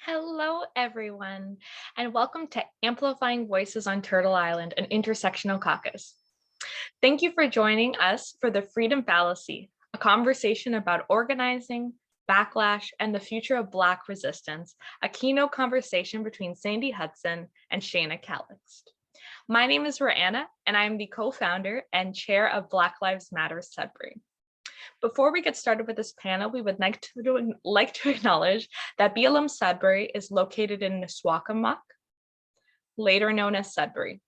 Hello, everyone, and welcome to Amplifying Voices on Turtle Island, an intersectional caucus. Thank you for joining us for the Freedom Fallacy, a conversation about organizing, backlash, and the future of Black resistance, a keynote conversation between Sandy Hudson and Shana Calixte. My name is Rihanna, and I am the co-founder and chair of Black Lives Matter Sudbury. Before we get started with this panel, we would like to acknowledge that BLM Sudbury is located in Nisswakamuk, later known as Sudbury.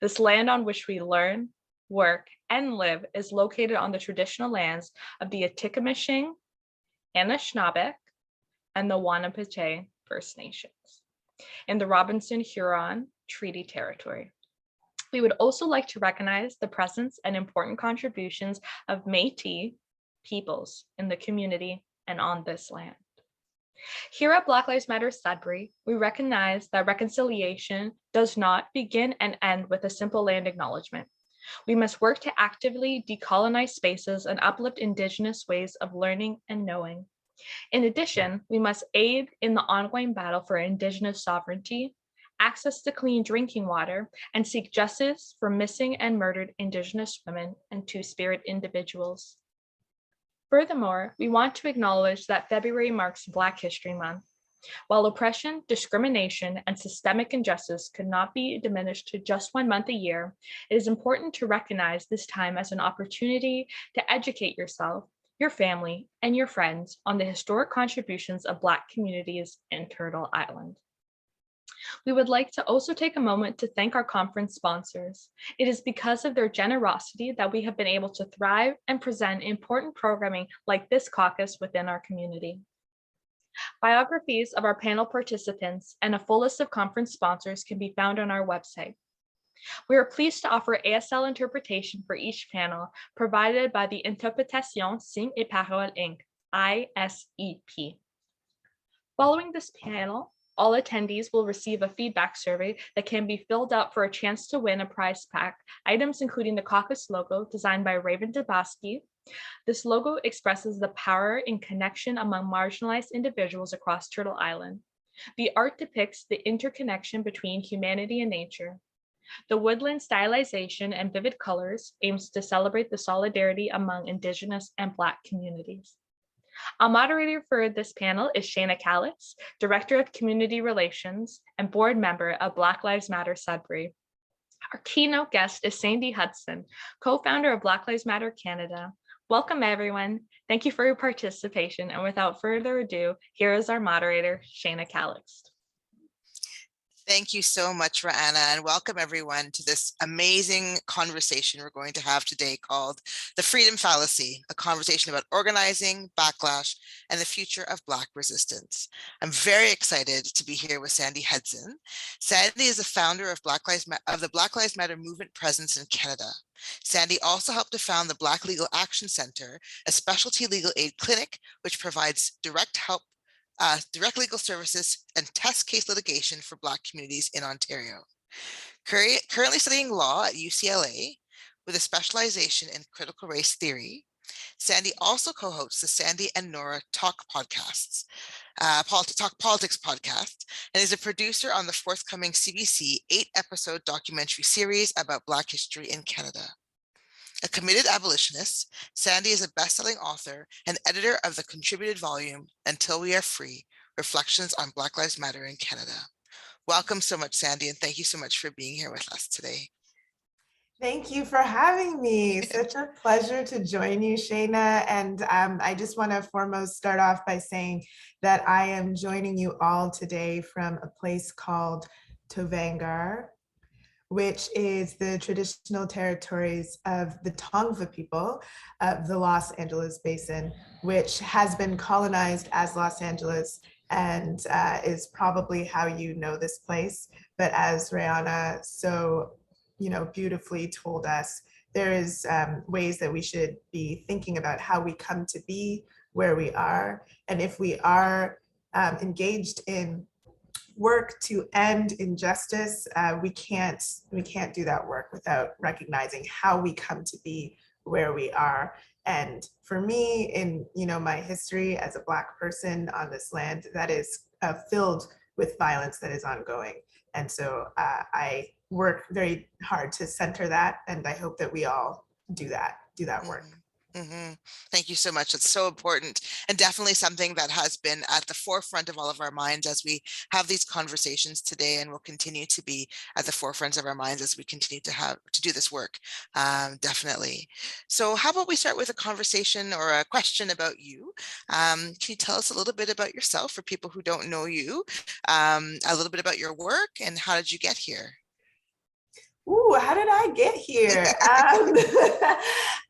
This land on which we learn, work, and live is located on the traditional lands of the Atikamekw, Anishinaabe, and the Wampanoag First Nations in the Robinson-Huron Treaty Territory. We would also like to recognize the presence and important contributions of Métis peoples in the community and on this land. Here at Black Lives Matter Sudbury, we recognize that reconciliation does not begin and end with a simple land acknowledgement. We must work to actively decolonize spaces and uplift Indigenous ways of learning and knowing. In addition, we must aid in the ongoing battle for Indigenous sovereignty, access to clean drinking water, and seek justice for missing and murdered Indigenous women and Two-Spirit individuals. Furthermore, we want to acknowledge that February marks Black History Month. While oppression, discrimination, and systemic injustice could not be diminished to just 1 month a year, it is important to recognize this time as an opportunity to educate yourself, your family, and your friends on the historic contributions of Black communities in Turtle Island. We would like to also take a moment to thank our conference sponsors. It is because of their generosity that we have been able to thrive and present important programming like this caucus within our community. Biographies of our panel participants and a full list of conference sponsors can be found on our website. We are pleased to offer ASL interpretation for each panel provided by the Interprétation Signes et Paroles Inc., ISEP. Following this panel, all attendees will receive a feedback survey that can be filled out for a chance to win a prize pack, items including the caucus logo designed by Raven Debaski. This logo expresses the power and connection among marginalized individuals across Turtle Island. The art depicts the interconnection between humanity and nature. The woodland stylization and vivid colors aims to celebrate the solidarity among Indigenous and Black communities. Our moderator for this panel is Shana Calixte, Director of Community Relations and board member of Black Lives Matter Sudbury. Our keynote guest is Sandy Hudson, co-founder of Black Lives Matter Canada. Welcome, everyone. Thank you for your participation. And without further ado, here is our moderator, Shana Calixte. Thank you so much, Rihanna, and welcome everyone to this amazing conversation we're going to have today called The Freedom Fallacy, a conversation about organizing, backlash, and the future of Black resistance. I'm very excited to be here with Sandy Hudson. Sandy is the founder of the Black Lives Matter movement presence in Canada. Sandy also helped to found the Black Legal Action Center, a specialty legal aid clinic which provides direct legal services and test case litigation for Black communities in Ontario. Currently studying law at UCLA with a specialization in critical race theory, Sandy also co-hosts the Sandy and Nora Talk podcasts, Talk Politics podcast, and is a producer on the forthcoming CBC 8-episode documentary series about Black history in Canada. A committed abolitionist, Sandy is a best-selling author and editor of the contributed volume, Until We Are Free, Reflections on Black Lives Matter in Canada. Welcome so much, Sandy, and thank you so much for being here with us today. Thank you for having me. Such a pleasure to join you, Shana. And I just want to foremost start off by saying that I am joining you all today from a place called Tovangar, which is the traditional territories of the Tongva people of the Los Angeles Basin, which has been colonized as Los Angeles and is probably how you know this place. But as Rihanna so beautifully told us, there is ways that we should be thinking about how we come to be where we are. And if we are engaged in work to end injustice, we can't do that work without recognizing how we come to be where we are. And for me, in my history as a Black person on this land, that is filled with violence that is ongoing. And so I work very hard to center that, and I hope that we all do that work. Thank you so much. It's so important, and definitely something that has been at the forefront of all of our minds as we have these conversations today, and will continue to be at the forefront of our minds as we continue to do this work. Definitely. So how about we start with a conversation or a question about you? Can you tell us a little bit about yourself for people who don't know you, a little bit about your work, and how did you get here? Ooh, how did I get here?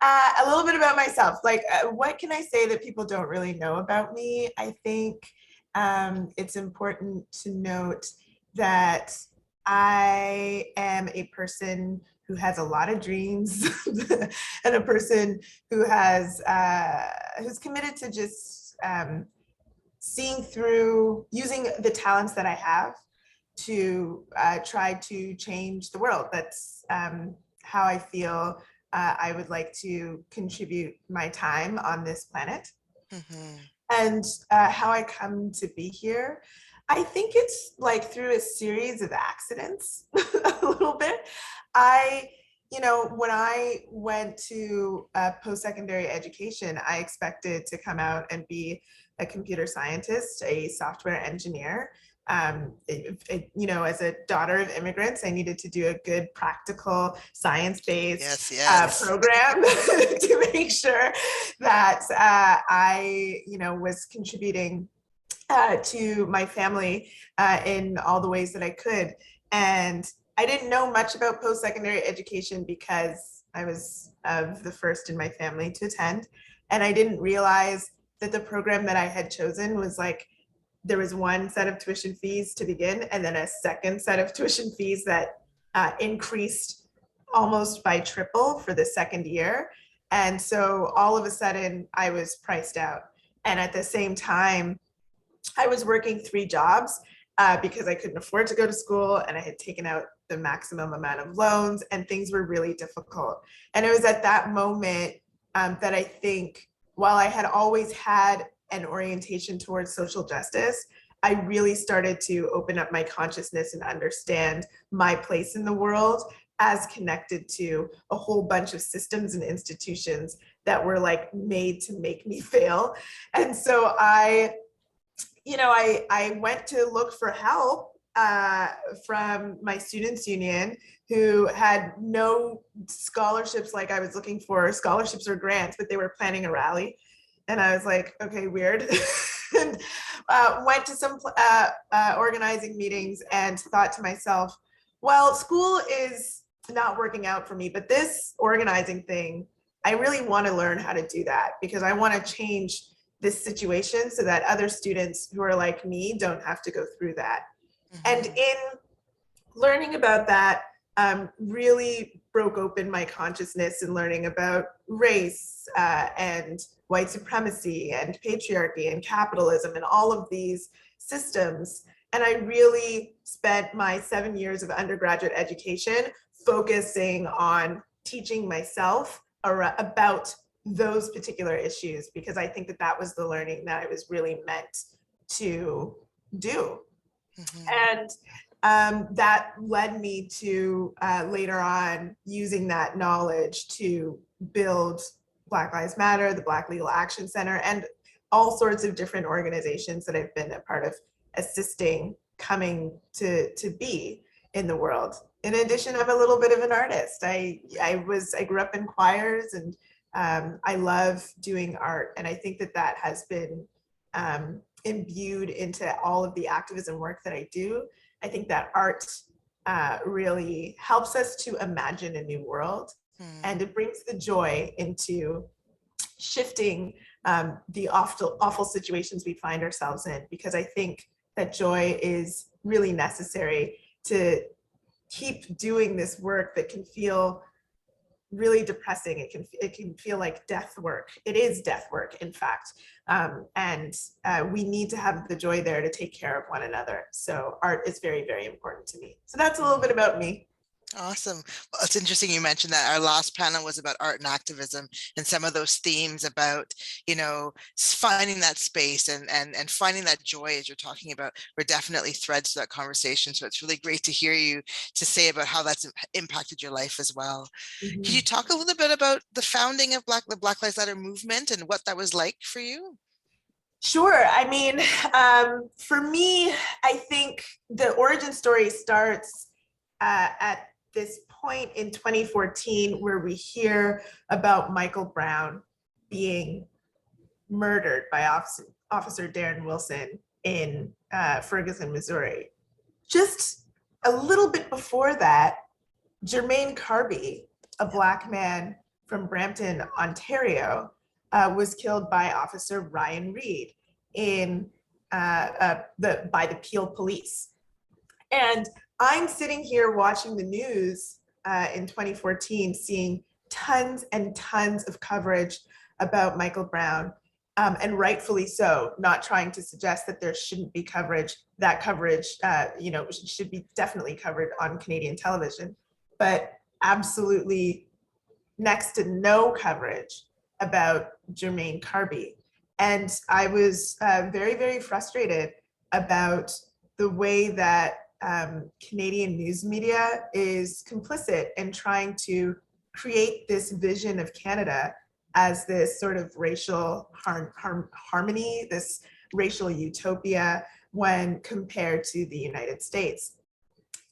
A little bit about myself. What can I say that people don't really know about me? I think it's important to note that I am a person who has a lot of dreams and a person who has who's committed to just seeing through, using the talents that I have to try to change the world. That's how I feel I would like to contribute my time on this planet. And how I come to be here, I think it's like through a series of accidents, a little bit. When I went to post-secondary education, I expected to come out and be a computer scientist, a software engineer. As a daughter of immigrants, I needed to do a good practical science-based program to make sure that I was contributing to my family in all the ways that I could. And I didn't know much about post-secondary education because I was the first in my family to attend. And I didn't realize that the program that I had chosen was there was one set of tuition fees to begin, and then a second set of tuition fees that increased almost by triple for the second year. And so all of a sudden I was priced out. And at the same time, I was working 3 jobs because I couldn't afford to go to school, and I had taken out the maximum amount of loans, and things were really difficult. And it was at that moment that I think, while I had always had an orientation towards social justice, I really started to open up my consciousness and understand my place in the world as connected to a whole bunch of systems and institutions that were made to make me fail. And so I went to look for help from my students union, who had no scholarships like I was looking for, scholarships or grants, but they were planning a rally. And I was like, okay, weird. And went to some organizing meetings and thought to myself, well, school is not working out for me, but this organizing thing, I really want to learn how to do that, because I want to change this situation so that other students who are like me don't have to go through that. And in learning about that, really broke open my consciousness in learning about race and white supremacy and patriarchy and capitalism and all of these systems. And I really spent my 7 years of undergraduate education focusing on teaching myself about those particular issues, because I think that that was the learning that I was really meant to do. And that led me to later on using that knowledge to build Black Lives Matter, the Black Legal Action Center, and all sorts of different organizations that I've been a part of assisting coming to be in the world. In addition, I'm a little bit of an artist. I grew up in choirs, and I love doing art. And I think that that has been imbued into all of the activism work that I do. I think that art really helps us to imagine a new world, and it brings the joy into shifting the awful situations we find ourselves in, because I think that joy is really necessary to keep doing this work that can feel really depressing. It can feel like death work. It is death work, in fact. And we need to have the joy there to take care of one another. So art is very, very important to me. So that's a little bit about me. Awesome. Well, it's interesting you mentioned that. Our last panel was about art and activism, and some of those themes about, finding that space and finding that joy, as you're talking about, were definitely threads to that conversation. So it's really great to hear you to say about how that's impacted your life as well. Could you talk a little bit about the founding of the Black Lives Matter movement and what that was like for you? Sure. I mean, for me, I think the origin story starts at this point in 2014, where we hear about Michael Brown being murdered by Officer Darren Wilson in Ferguson, Missouri. Just a little bit before that, Jermaine Carby, a Black man from Brampton, Ontario, was killed by Officer Ryan Reed by the Peel Police. And I'm sitting here watching the news in 2014, seeing tons and tons of coverage about Michael Brown, and rightfully so, not trying to suggest that there shouldn't be coverage. That coverage, should be definitely covered on Canadian television, but absolutely next to no coverage about Jermaine Carby. And I was very, very frustrated about the way that Canadian news media is complicit in trying to create this vision of Canada as this sort of racial harmony, this racial utopia when compared to the United States.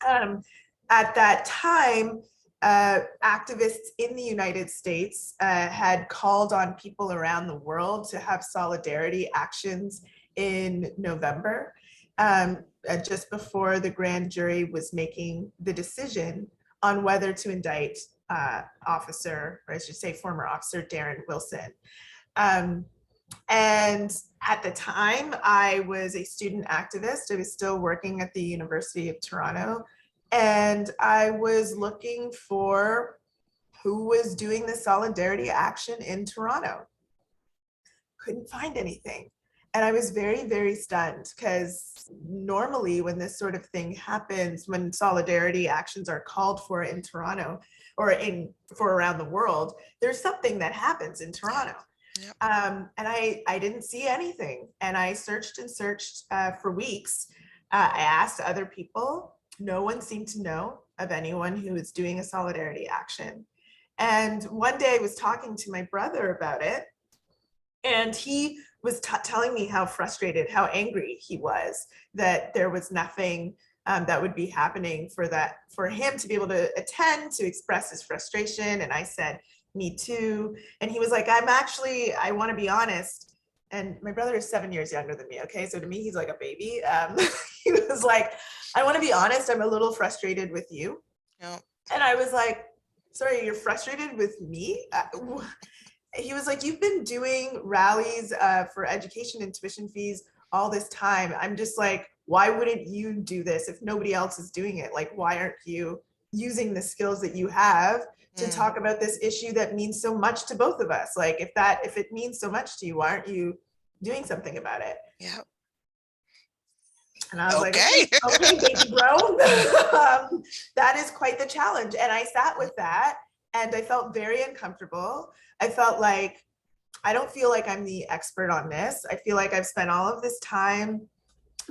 At that time, activists in the United States had called on people around the world to have solidarity actions in November, just before the grand jury was making the decision on whether to indict former officer Darren Wilson. And at the time, I was a student activist. I was still working at the University of Toronto, and I was looking for who was doing the solidarity action in Toronto. Couldn't find anything. And I was very, very stunned, because normally when this sort of thing happens, when solidarity actions are called for in Toronto or for around the world, there's something that happens in Toronto. Yep. And I didn't see anything. And I searched and searched for weeks. I asked other people. No one seemed to know of anyone who was doing a solidarity action. And one day I was talking to my brother about it, and he was telling me how frustrated, how angry he was that there was nothing that would be happening for him to be able to attend, to express his frustration. And I said, me too. And he was like, I want to be honest. And my brother is 7 years younger than me. Okay. So to me, he's like a baby. He was like, I want to be honest. I'm a little frustrated with you. Yep. And I was like, sorry, you're frustrated with me? He was like, you've been doing rallies for education and tuition fees all this time. I'm just like, why wouldn't you do this if nobody else is doing it? Like, why aren't you using the skills that you have to talk about this issue that means so much to both of us? Like, if it means so much to you, why aren't you doing something about it? Yeah. And I was like, okay, baby bro, that is quite the challenge. And I sat with that, and I felt very uncomfortable. I felt like, I don't feel like I'm the expert on this. I feel like I've spent all of this time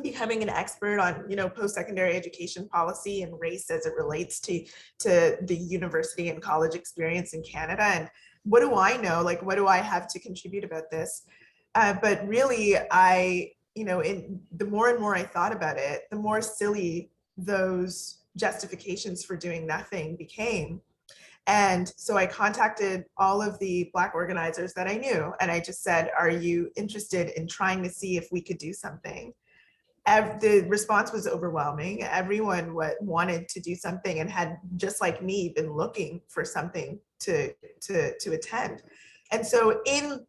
becoming an expert on, post-secondary education policy and race as it relates to the university and college experience in Canada. And what do I know? Like, what do I have to contribute about this? But really, the more and more I thought about it, the more silly those justifications for doing nothing became. And so I contacted all of the Black organizers that I knew, and I just said, are you interested in trying to see if we could do something? The response was overwhelming. Everyone wanted to do something and had, just like me, been looking for something to attend. And so in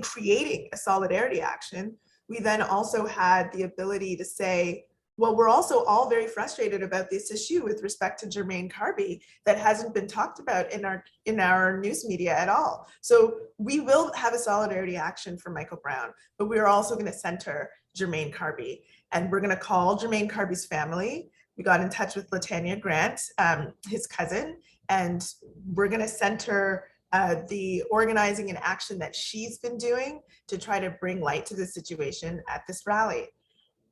creating a solidarity action, we then also had the ability to say, well, we're also all very frustrated about this issue with respect to Jermaine Carby that hasn't been talked about in our news media at all. So we will have a solidarity action for Michael Brown, but we are also going to center Jermaine Carby, and we're going to call Jermaine Carby's family. we got in touch with Latanya Grant, his cousin, and we're going to center the organizing and action that she's been doing to try to bring light to the situation at this rally.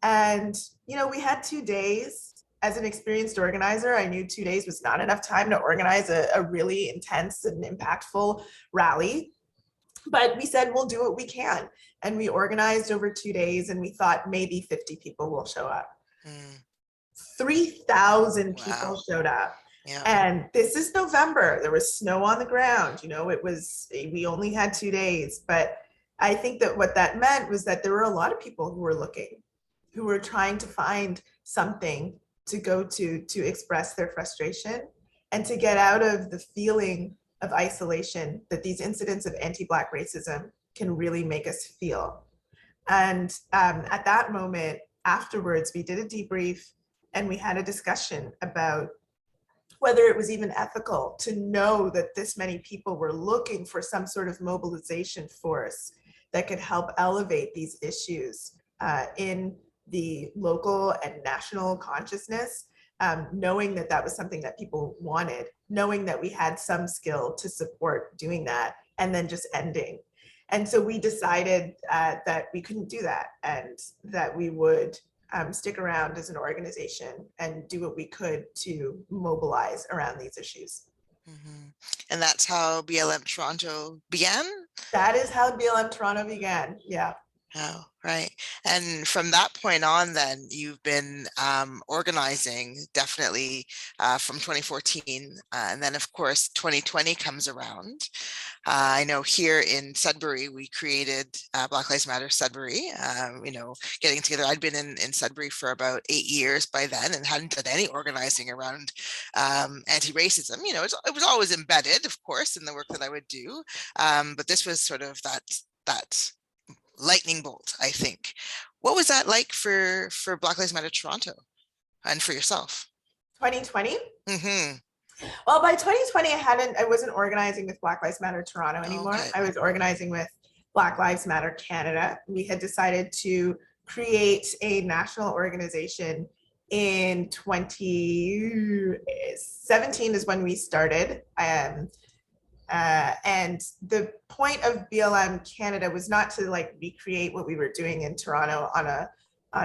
And, we had 2 days. As an experienced organizer, I knew 2 days was not enough time to organize a really intense and impactful rally. But we said, we'll do what we can. And we organized over 2 days, and we thought maybe 50 people will show up. 3,000 people showed up. Yeah. And this is November. There was snow on the ground. We only had 2 days. But I think that what that meant was that there were a lot of people who were looking, who were trying to find something to go to express their frustration and to get out of the feeling of isolation that these incidents of anti-Black racism can really make us feel. And at that moment, afterwards, we did a debrief and we had a discussion about whether it was even ethical to know that this many people were looking for some sort of mobilization force that could help elevate these issues in the local and national consciousness, knowing that that was something that people wanted, knowing that we had some skill to support doing that, and then just ending. And so we decided that we couldn't do that, and that we would stick around as an organization and do what we could to mobilize around these issues. And that's how BLM Toronto began? That is how BLM Toronto began, yeah. Oh, right. And from that point on, then you've been organizing definitely from 2014. And then, of course, 2020 comes around. I know here in Sudbury, we created Black Lives Matter Sudbury, getting together. I'd been in Sudbury for about 8 years by then and hadn't done any organizing around anti-racism. It was always embedded, of course, in the work that I would do. But this was sort of that lightning bolt, I think. What was that like for Black Lives Matter Toronto and for yourself? 2020? Well, by 2020, I wasn't organizing with Black Lives Matter Toronto anymore. Okay. I was organizing with Black Lives Matter Canada. We had decided to create a national organization in 2017 is when we started. And the point of BLM Canada was not to recreate what we were doing in Toronto on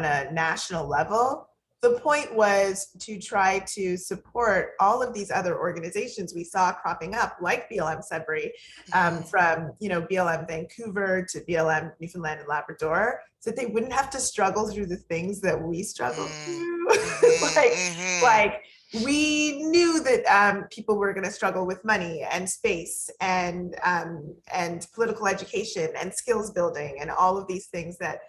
a national level. The point was to try to support all of these other organizations we saw cropping up, like BLM Sudbury, from BLM Vancouver to BLM Newfoundland and Labrador, so that they wouldn't have to struggle through the things that we struggled through. We knew that people were going to struggle with money and space and political education and skills building and all of these things that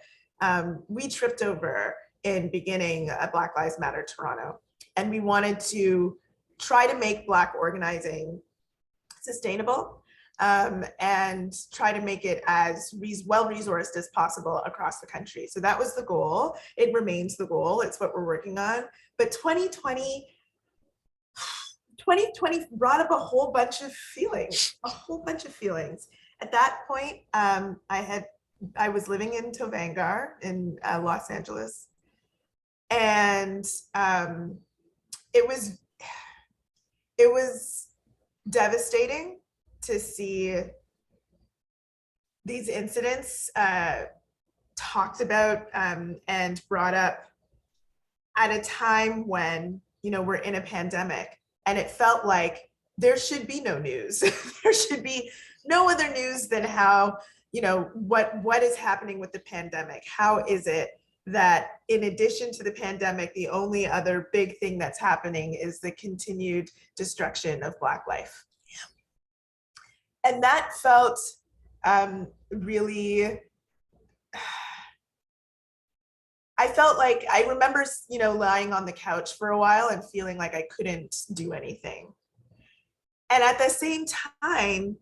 we tripped over in beginning Black Lives Matter Toronto. And we wanted to try to make Black organizing sustainable and try to make it as well-resourced as possible across the country. So that was the goal. It remains the goal. It's what we're working on. But 2020 brought up a whole bunch of feelings. At that point, I was living in Tovangar in Los Angeles. And it was devastating to see these incidents talked about and brought up at a time when, we're in a pandemic, and it felt like there should be no news. There should be no other news than how, what is happening with the pandemic. How is it that in addition to the pandemic, the only other big thing that's happening is the continued destruction of Black life? And that felt really, I felt like, I remember, lying on the couch for a while and feeling like I couldn't do anything. And at the same time,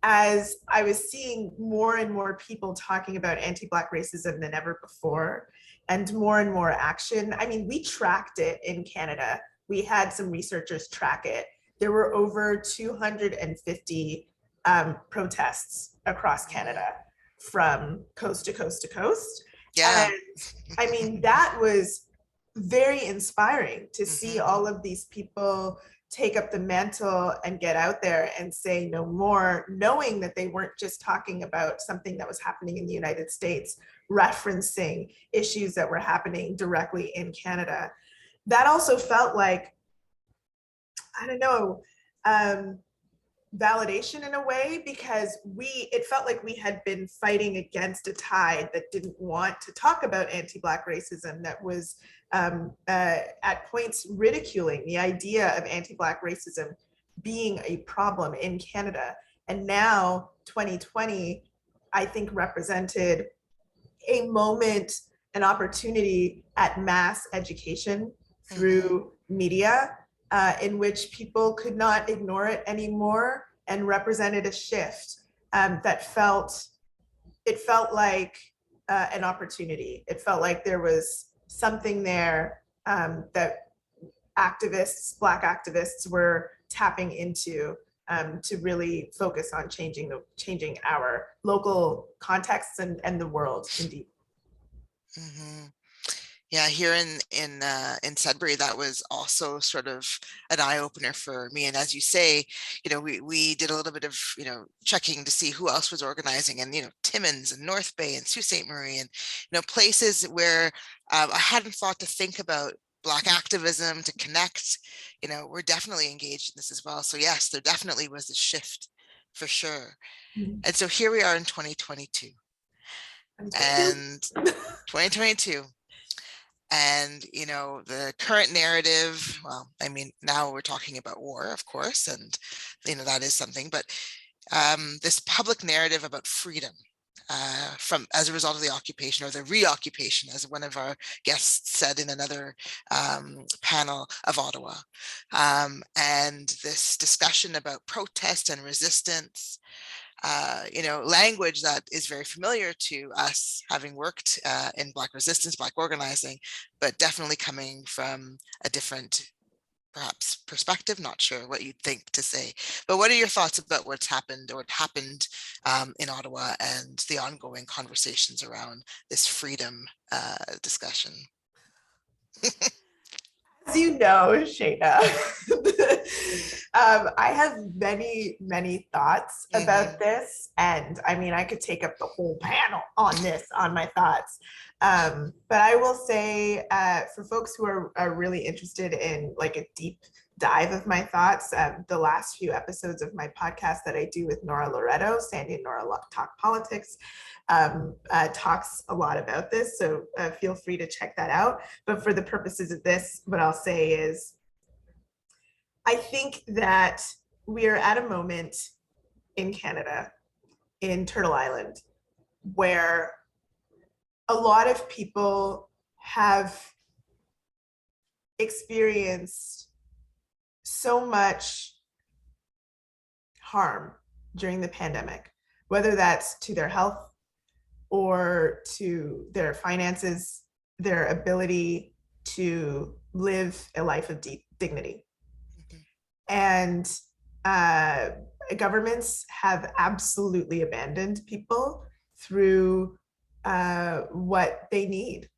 as I was seeing more and more people talking about anti-Black racism than ever before, and more action. I mean, we tracked it in Canada. We had some researchers track it. There were over 250 protests across Canada from coast to coast to coast. Yeah. And I mean, that was very inspiring to see all of these people take up the mantle and get out there and say no more, knowing that they weren't just talking about something that was happening in the United States, referencing issues that were happening directly in Canada. That also felt like, I don't know, validation in a way, because it felt like we had been fighting against a tide that didn't want to talk about anti-Black racism, that was at points ridiculing the idea of anti-Black racism being a problem in Canada. And now 2020, I think, represented a moment, an opportunity at mass education through media, in which people could not ignore it anymore, and represented a shift that felt like an opportunity. It felt like there was something there that Black activists were tapping into, to really focus on changing our local contexts and the world, indeed. Yeah, here in Sudbury, that was also sort of an eye-opener for me. And as you say, we did a little bit of checking to see who else was organizing, and Timmins and North Bay and Sault Ste. Marie, and places where I hadn't thought to think about Black activism, to connect. We're definitely engaged in this as well. So yes, there definitely was a shift for sure. And so here we are in 2022 and 2022. And, the current narrative, well, I mean, now we're talking about war, of course, and, that is something, but this public narrative about freedom as a result of the occupation, or the reoccupation, as one of our guests said in another panel, of Ottawa. And this discussion about protest and resistance, language that is very familiar to us, having worked in Black resistance, Black organizing, but definitely coming from a different, perhaps, perspective. Not sure what you'd think to say, but what are your thoughts about what's happened, or what happened in Ottawa, and the ongoing conversations around this freedom discussion? As you know, Shana, I have many, many thoughts about this. And I mean, I could take up the whole panel on my thoughts. But I will say, for folks who are really interested in like a deep dive of my thoughts, the last few episodes of my podcast that I do with Nora Loretto, Sandy and Nora Talk Politics, talks a lot about this, so feel free to check that out. But for the purposes of this, what I'll say is, I think that we are at a moment in Canada, in Turtle Island, where a lot of people have experienced so much harm during the pandemic, whether that's to their health, or to their finances, their ability to live a life of deep dignity. And governments have absolutely abandoned people through what they need,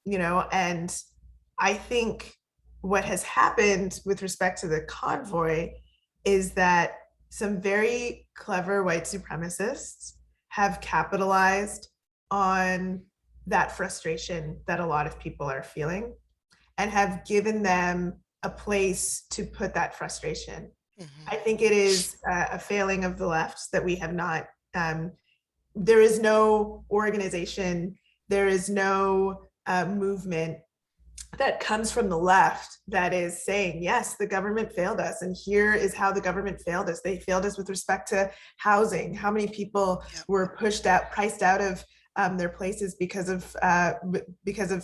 and I think what has happened with respect to the convoy is that some very clever white supremacists have capitalized on that frustration that a lot of people are feeling, and have given them a place to put that frustration. I think it is a failing of the left that we have not, there is no organization, there is no movement that comes from the left that is saying, yes, the government failed us, and here is how the government failed us. They failed us with respect to housing. How many people were priced out of their places because of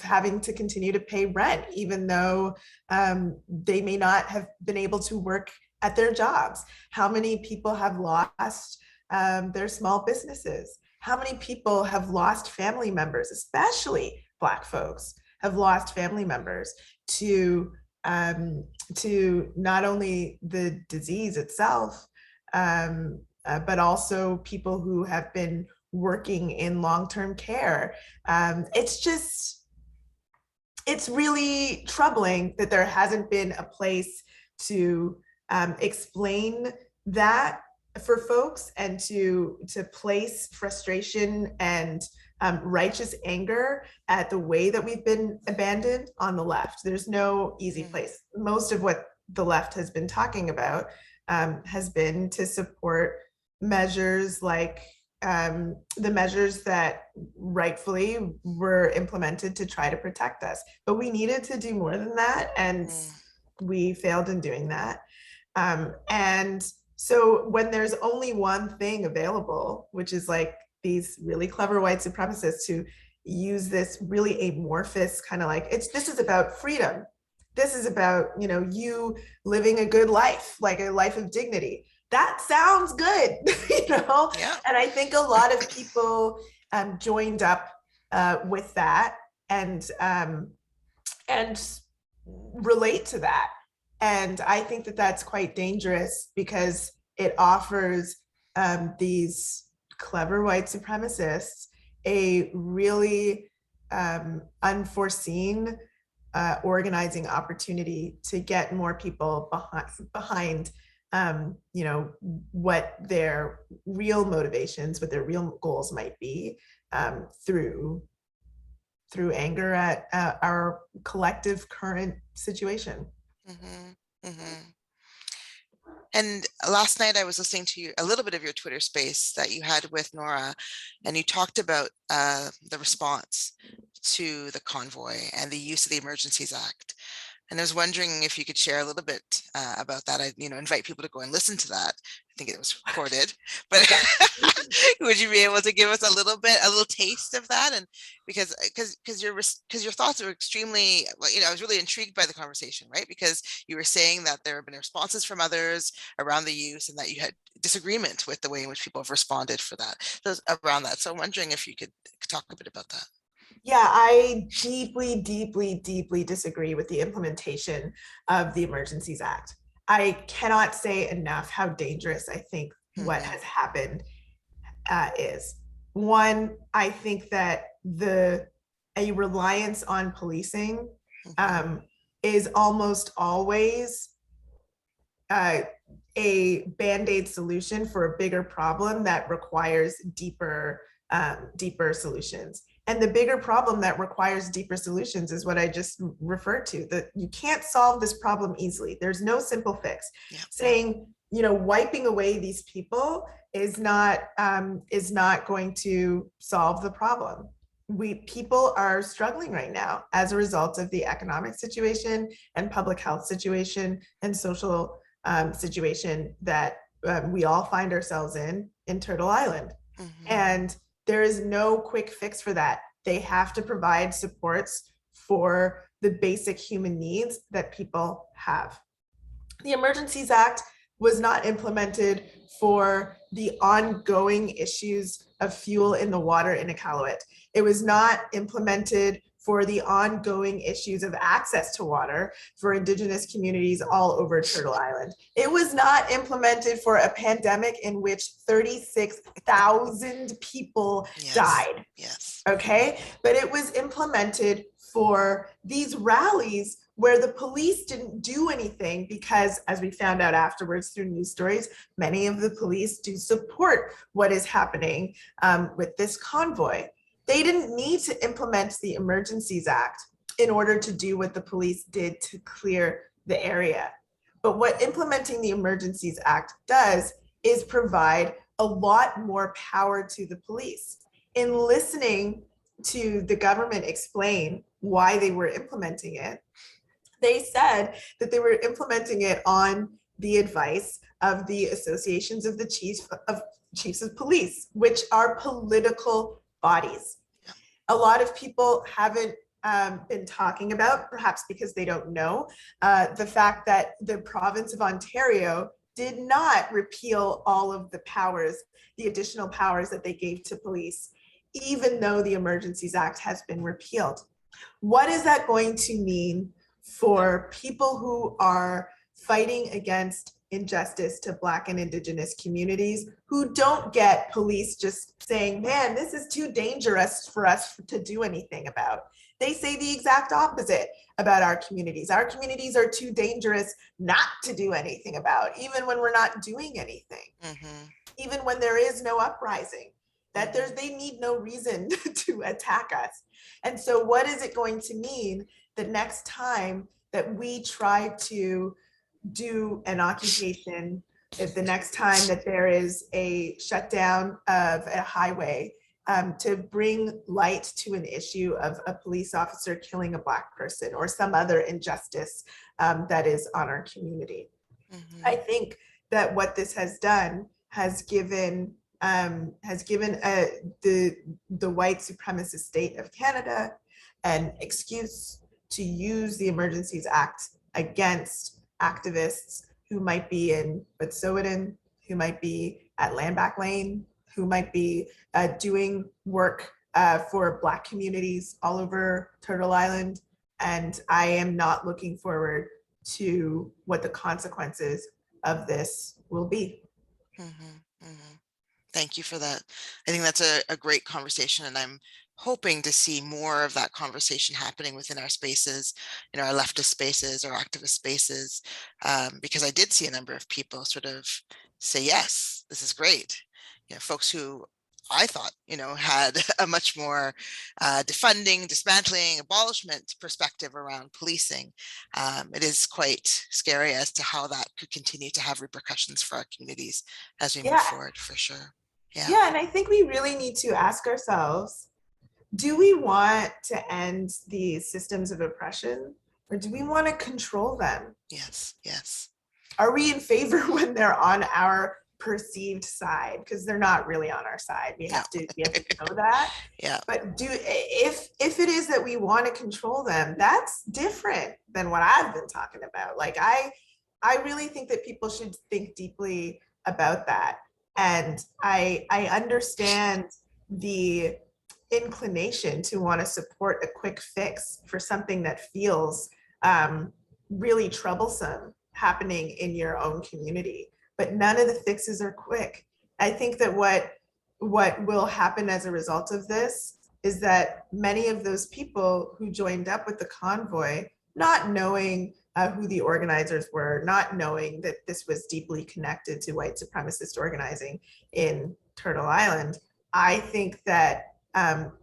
having to continue to pay rent, even though they may not have been able to work at their jobs? How many people have lost their small businesses? How many people have lost family members, especially Black folks, have lost family members to not only the disease itself, but also people who have been working in long-term care. It's just, it's really troubling that there hasn't been a place to explain that for folks, and to place frustration and righteous anger at the way that we've been abandoned on the left. There's no easy place. Most of what the left has been talking about has been to support measures like the measures that rightfully were implemented to try to protect us. But we needed to do more than that, and we failed in doing that. And so when there's only one thing available, which is like these really clever white supremacists who use this really amorphous kind of like, this is about freedom. This is about, you living a good life, like a life of dignity. That sounds good, Yeah. And I think a lot of people joined up with that and relate to that. And I think that that's quite dangerous, because it offers these clever white supremacists a really unforeseen organizing opportunity to get more people behind what their real motivations, what their real goals might be, through anger at our collective current situation. And last night I was listening to a little bit of your Twitter space that you had with Nora, and you talked about the response to the convoy and the use of the Emergencies Act. And I was wondering if you could share a little bit about that. I invite people to go and listen to that. I think it was recorded, but would you be able to give us a little taste of that? And because your thoughts are extremely, I was really intrigued by the conversation, right? Because you were saying that there have been responses from others around the use, and that you had disagreement with the way in which people have responded for that. So around that. So I'm wondering if you could talk a bit about that. Yeah, I deeply, deeply, deeply disagree with the implementation of the Emergencies Act. I cannot say enough how dangerous I think what has happened is. One, I think that a reliance on policing is almost always a Band-Aid solution for a bigger problem that requires deeper solutions. And the bigger problem that requires deeper solutions is what I just referred to, that you can't solve this problem easily. There's no simple fix. Yeah. Saying, wiping away these people is not going to solve the problem. People are struggling right now as a result of the economic situation and public health situation and social situation that we all find ourselves in Turtle Island. And there is no quick fix for that. They have to provide supports for the basic human needs that people have. The Emergencies Act was not implemented for the ongoing issues of fuel in the water in Iqaluit. It was not implemented for the ongoing issues of access to water for Indigenous communities all over Turtle Island. It was not implemented for a pandemic in which 36,000 people died. Yes. Okay, but it was implemented for these rallies where the police didn't do anything, because as we found out afterwards through news stories, many of the police do support what is happening with this convoy. They didn't need to implement the Emergencies Act in order to do what the police did to clear the area. But what implementing the Emergencies Act does is provide a lot more power to the police. In listening to the government explain why they were implementing it, they said that they were implementing it on the advice of the associations of the chiefs of police, which are political bodies. A lot of people haven't been talking about, perhaps because they don't know, the fact that the province of Ontario did not repeal all of the powers, the additional powers that they gave to police, even though the Emergencies Act has been repealed. What is that going to mean for people who are fighting against injustice to Black and Indigenous communities who don't get police just saying, man, this is too dangerous for us to do anything about. They say the exact opposite about our communities. Our communities are too dangerous not to do anything about, even when we're not doing anything, even when there is no uprising, that they need no reason to attack us. And so what is it going to mean the next time that we try to do an occupation, if the next time that there is a shutdown of a highway, to bring light to an issue of a police officer killing a Black person or some other injustice that is on our community? I think that what this has done has given the white supremacist state of Canada an excuse to use the Emergencies Act against activists who might be in Wet'suwet'en, who might be at Landback Lane, who might be doing work for Black communities all over Turtle Island. And I am not looking forward to what the consequences of this will be. Thank you for that. I think that's a great conversation, and I'm hoping to see more of that conversation happening within our spaces, in our leftist spaces or activist spaces, because I did see a number of people sort of say, yes, this is great. You know, folks who I thought, you know, had a much more defunding, dismantling, abolishment perspective around policing. It is quite scary as to how that could continue to have repercussions for our communities as we move forward, for sure. Yeah, and I think we really need to ask ourselves, do we want to end these systems of oppression, or do we want to control them? Yes, yes. Are we in favor when they're on our perceived side? Because they're not really on our side. We have to know that. Yeah. But if it is that we want to control them, that's different than what I've been talking about. Like I really think that people should think deeply about that. And I understand the inclination to want to support a quick fix for something that feels really troublesome happening in your own community. But none of the fixes are quick. I think that what will happen as a result of this is that many of those people who joined up with the convoy, not knowing who the organizers were, not knowing that this was deeply connected to white supremacist organizing in Turtle Island, I think that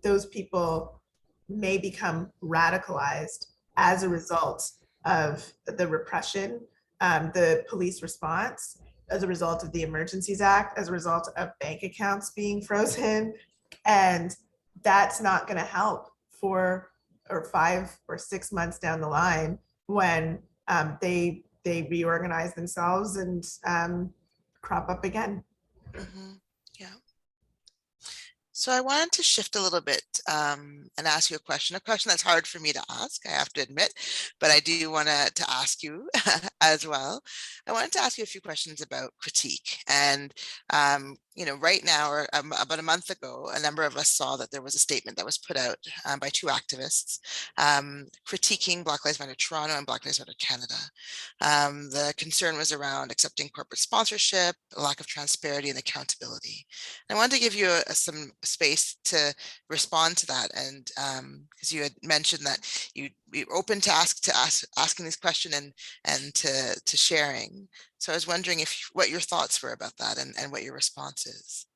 those people may become radicalized as a result of the repression, the police response, as a result of the Emergencies Act, as a result of bank accounts being frozen. And that's not going to help 4 or 5 or 6 months down the line when they reorganize themselves and crop up again. Yeah. So I wanted to shift a little bit and ask you a question that's hard for me to ask, I have to admit, but I do want to ask you as well. I wanted to ask you a few questions about critique. And, you know, right now, or about a month ago, a number of us saw that there was a statement that was put out by 2 activists critiquing Black Lives Matter Toronto and Black Lives Matter Canada. The concern was around accepting corporate sponsorship, a lack of transparency and accountability. I wanted to give you some space to respond to that, and because you had mentioned that you're open to asking this question and to sharing. So I was wondering what your thoughts were about that and what your response is.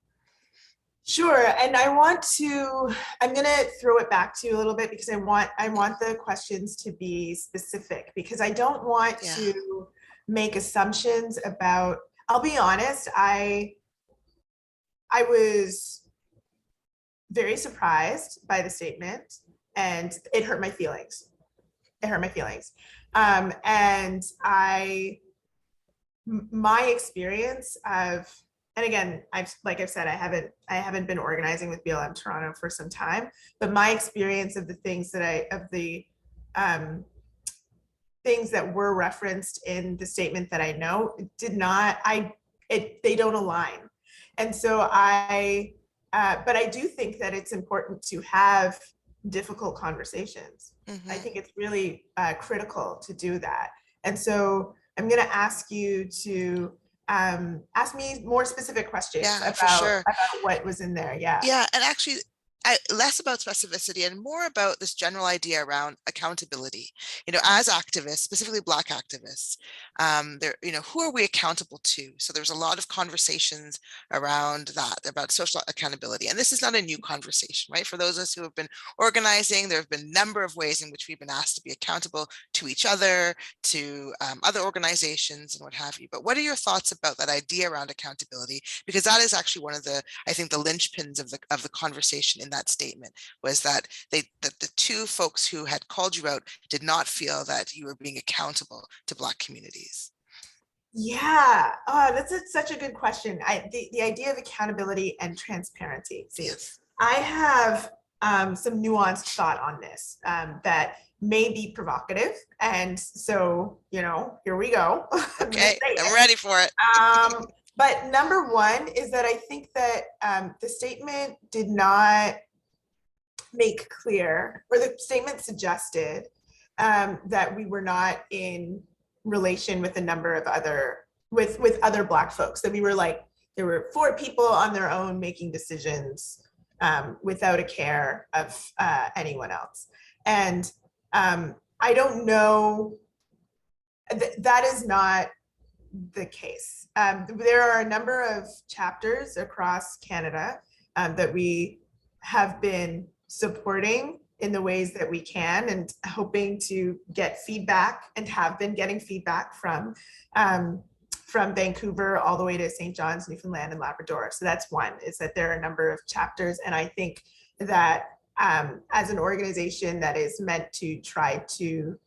Sure, and I'm going to throw it back to you a little bit because I want the questions to be specific, because I don't want to make assumptions about, I'll be honest, I was very surprised by the statement, and it hurt my feelings. And my experience of, and again, like I've said, I haven't been organizing with BLM Toronto for some time, but my experience of the things things that were referenced in the statement that I know they don't align. And so but I do think that it's important to have difficult conversations. I think it's really critical to do that. And so I'm going to ask you to ask me more specific questions Yeah, about, for sure. about what was in there. Yeah. Yeah, and actually, less about specificity and more about this general idea around accountability. You know, as activists, specifically Black activists, who are we accountable to? So there's a lot of conversations around that, about social accountability. And this is not a new conversation, right? For those of us who have been organizing, there have been a number of ways in which we've been asked to be accountable to each other, to other organizations and what have you. But what are your thoughts about that idea around accountability? Because that is actually one of the, I think, the linchpins of the conversation in that statement, was that the two folks who had called you out did not feel that you were being accountable to Black communities. Yeah, that's such a good question. The idea of accountability and transparency. See, Yes. I have some nuanced thought on this that may be provocative, and so here we go. Okay, I'm ready for it. But number one is that I think that the statement did not make clear, or the statement suggested that we were not in relation with a number of other Black folks, that we were like, there were 4 people on their own making decisions without a care of anyone else. And I don't know, that is not the case. There are a number of chapters across Canada that we have been supporting in the ways that we can, and hoping to get feedback, and have been getting feedback from Vancouver all the way to St. John's, Newfoundland and Labrador. So that's one, is that there are a number of chapters. And I think that as an organization that is meant to try to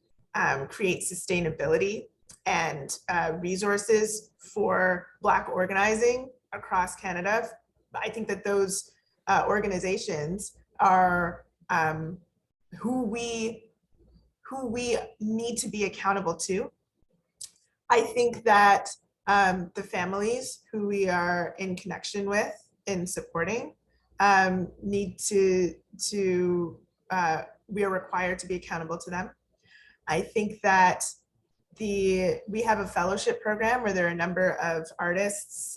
create sustainability and resources for Black organizing across Canada, I think that those organizations are who we need to be accountable to. I think that the families who we are in connection with and supporting need to we are required to be accountable to them. I think that we have a fellowship program where there are a number of artists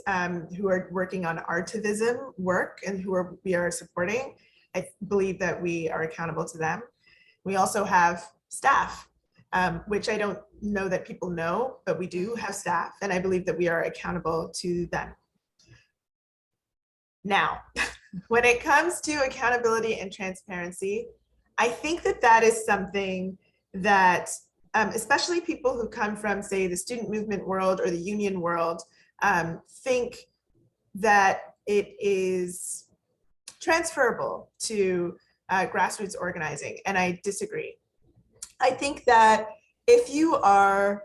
who are working on Activism work and we are supporting. I believe that we are accountable to them. We also have staff, which I don't know that people know, but we do have staff, and I believe that we are accountable to them. Now, when it comes to accountability and transparency, I think that that is something that especially people who come from, say, the student movement world or the union world, think that it is transferable to grassroots organizing, and I disagree. I think that if you are,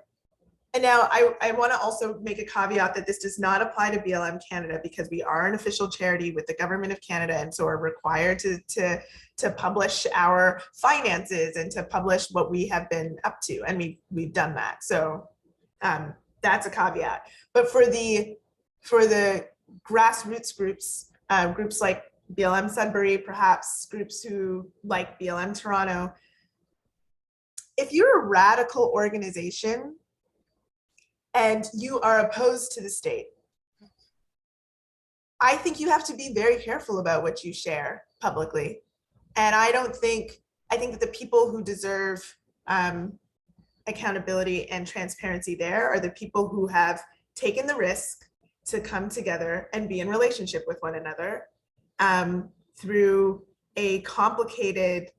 and now I want to also make a caveat that this does not apply to BLM Canada, because we are an official charity with the government of Canada, and so are required to publish our finances and to publish what we have been up to, and we've done that. So that's a caveat. But for the grassroots groups, groups like BLM Sudbury, perhaps groups who like BLM Toronto, if you're a radical organization and you are opposed to the state, I think you have to be very careful about what you share publicly. And I think that the people who deserve accountability and transparency there are the people who have taken the risk to come together and be in relationship with one another through a complicated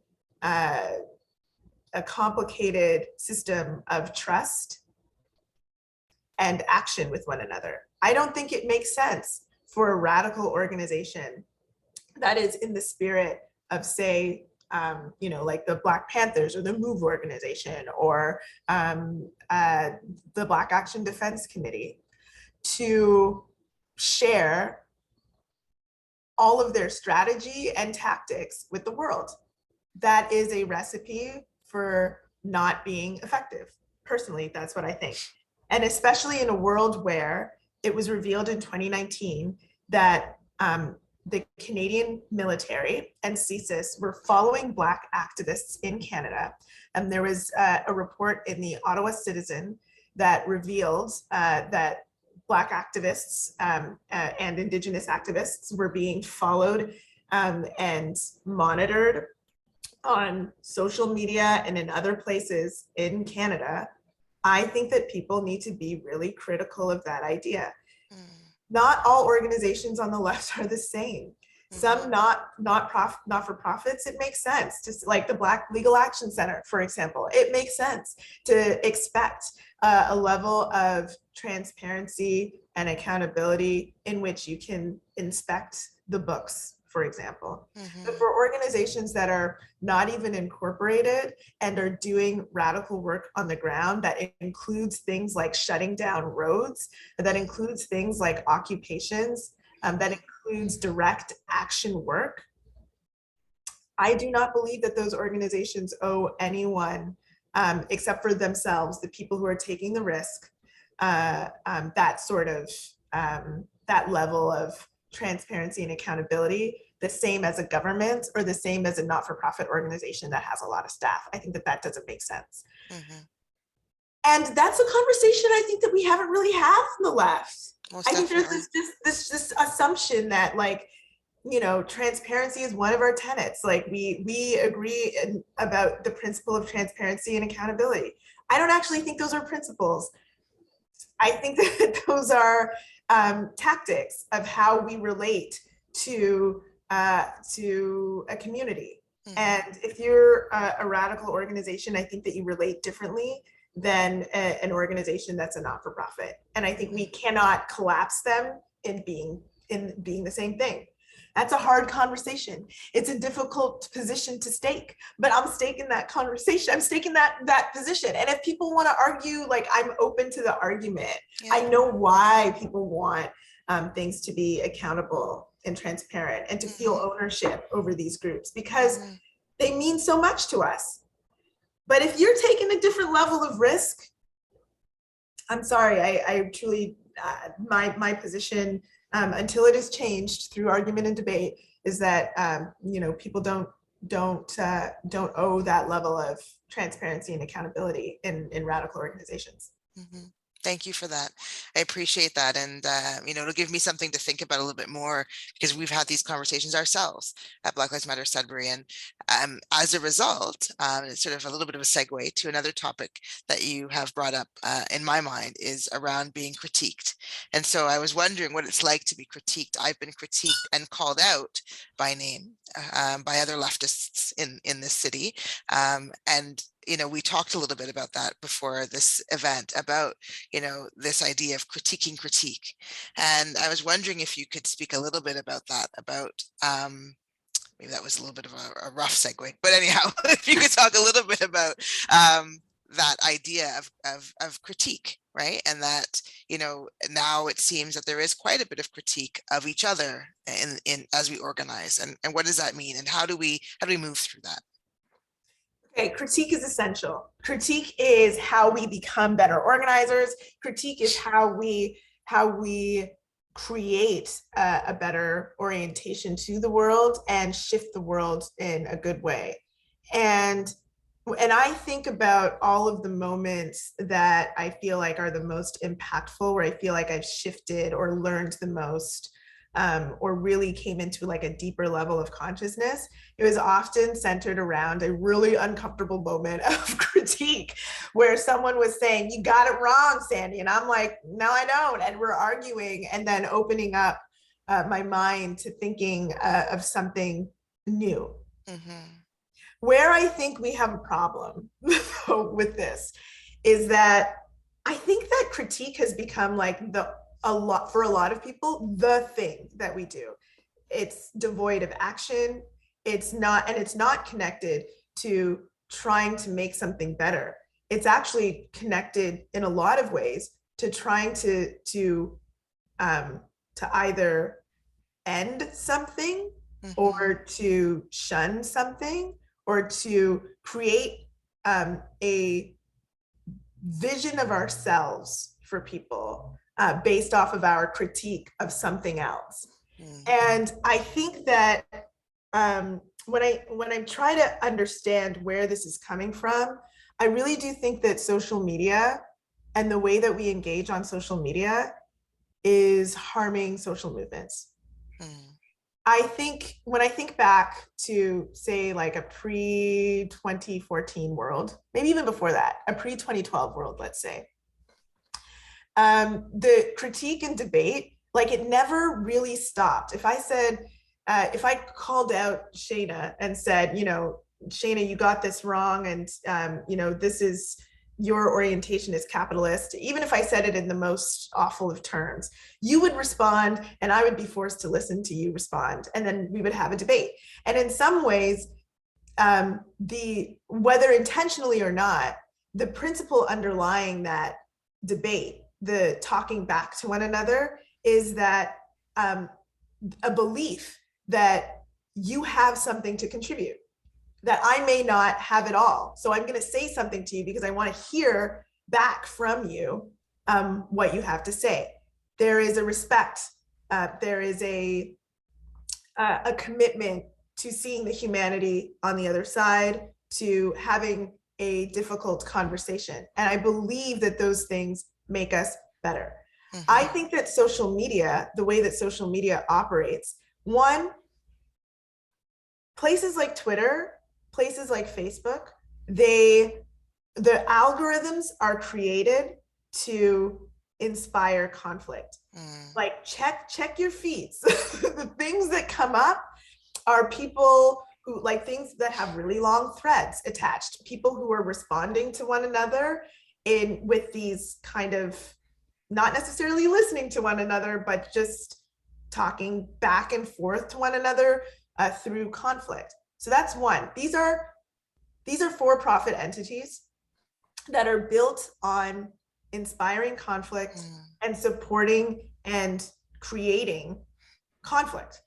system of trust and action with one another. I don't think it makes sense for a radical organization that is in the spirit of, say, like the Black Panthers or the MOVE organization or the Black Action Defense Committee to share all of their strategy and tactics with the world. That is a recipe for not being effective. Personally, that's what I think. And especially in a world where it was revealed in 2019 that the Canadian military and CSIS were following Black activists in Canada. And there was a report in the Ottawa Citizen that revealed that Black activists and Indigenous activists were being followed and monitored on social media and in other places in Canada, I think that people need to be really critical of that idea. Not all organizations on the left are the same. Some not for profits, it makes sense. Just like the Black Legal Action Center, for example, it makes sense to expect a level of transparency and accountability in which you can inspect the books, for example. But for organizations that are not even incorporated and are doing radical work on the ground, that includes things like shutting down roads, that includes things like occupations, that includes direct action work, I do not believe that those organizations owe anyone, except for themselves, the people who are taking the risk, that sort of, that level of transparency and accountability, the same as a government or the same as a not-for-profit organization that has a lot of staff. I think that that doesn't make sense. And that's a conversation I think that we haven't really had from the left. Most I think definitely. there's this assumption that, like, you know, transparency is one of our tenets. Like we agree about the principle of transparency and accountability. I don't actually think those are principles. I think that those are tactics of how we relate to a community. And if you're a radical organization, I think that you relate differently than an organization that's a not-for-profit. And I think we cannot collapse them in being the same thing. That's a hard conversation. It's a difficult position to stake, but I'm staking that conversation. I'm staking that position. And if people want to argue, like, I'm open to the argument. Yeah. I know why people want things to be accountable and transparent and to feel ownership over these groups, because they mean so much to us. But if you're taking a different level of risk, I'm sorry, I truly, my position, until it is changed through argument and debate, is that you know, people don't owe that level of transparency and accountability in radical organizations. Thank you for that. I appreciate that. And, you know, it'll give me something to think about a little bit more, because we've had these conversations ourselves at Black Lives Matter Sudbury. And as a result, it's sort of a little bit of a segue to another topic that you have brought up in my mind, is around being critiqued. And so I was wondering what it's like to be critiqued. I've been critiqued and called out by name by other leftists in this city. And you know, we talked a little bit about that before this event, about, you know, this idea of critiquing critique. And I was wondering if you could speak a little bit about that, about, maybe that was a little bit of a rough segue, but anyhow, if you could talk a little bit about that idea of critique, right? And that, you know, now it seems that there is quite a bit of critique of each other in as we organize, and what does that mean? And how do we move through that? Okay, critique is essential. Critique is how we become better organizers. Critique is how we create a better orientation to the world and shift the world in a good way. And I think about all of the moments that I feel like are the most impactful, where I feel like I've shifted or learned the most, or really came into like a deeper level of consciousness. It was often centered around a really uncomfortable moment of critique, where someone was saying, "You got it wrong, Sandy." And I'm like, "No, I don't." And we're arguing, and then opening up my mind to thinking of something new. Where I think we have a problem with this is that I think that critique has become like for a lot of people, the thing that we do. It's devoid of action. It's not connected to trying to make something better. It's actually connected in a lot of ways to trying to either end something, or to shun something, or to create a vision of ourselves for people based off of our critique of something else. And I think that when I try to understand where this is coming from, I really do think that social media and the way that we engage on social media is harming social movements. I think when I think back to, say, like a pre-2014 world, maybe even before that, a pre-2012 world, let's say, the critique and debate, like, it never really stopped. If I said, if I called out Shana and said, you know, Shana, you got this wrong, and you know, this is, your orientation is capitalist, even if I said it in the most awful of terms, you would respond, and I would be forced to listen to you respond, and then we would have a debate. And in some ways, whether intentionally or not, the principle underlying that debate, the talking back to one another, is that a belief that you have something to contribute, that I may not have it all. So I'm going to say something to you because I want to hear back from you what you have to say. There is a respect. There is a commitment to seeing the humanity on the other side, to having a difficult conversation. And I believe that those things make us better. I think that social media, the way that social media operates, one, places like Twitter, places like Facebook, the algorithms are created to inspire conflict. Like, check your feeds. The things that come up are people who, like, things that have really long threads attached, people who are responding to one another with these kind of, not necessarily listening to one another, but just talking back and forth to one another through conflict. So that's one. These are for-profit entities that are built on inspiring conflict and supporting and creating conflict.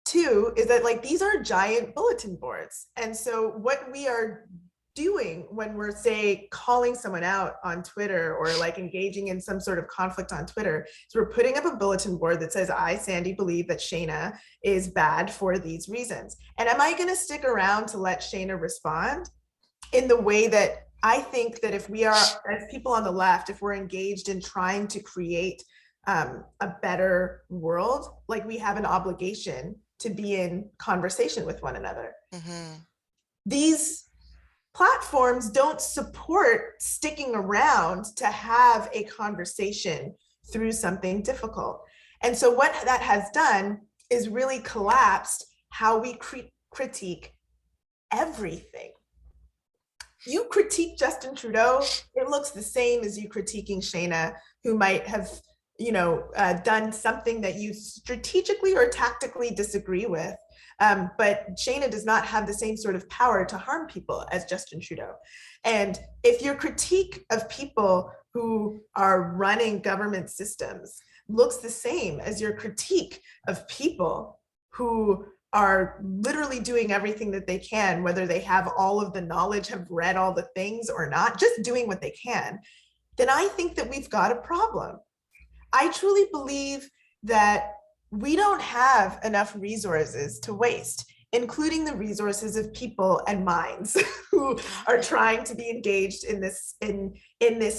Two is that, like, these are giant bulletin boards. And so what we are doing when we're, say, calling someone out on Twitter, or like engaging in some sort of conflict on Twitter, is we're putting up a bulletin board that says, I, Sandy, believe that Shana is bad for these reasons. And am I going to stick around to let Shana respond in the way that I think that if we are, as people on the left, if we're engaged in trying to create a better world, like, we have an obligation to be in conversation with one another. These platforms don't support sticking around to have a conversation through something difficult. And so what that has done is really collapsed how we critique everything. You critique Justin Trudeau, it looks the same as you critiquing Shana, who might have, you know, done something that you strategically or tactically disagree with. But Shana does not have the same sort of power to harm people as Justin Trudeau. And if your critique of people who are running government systems looks the same as your critique of people who are literally doing everything that they can, whether they have all of the knowledge, have read all the things or not, just doing what they can, then I think that we've got a problem. I truly believe that we don't have enough resources to waste, including the resources of people and minds who are trying to be engaged in this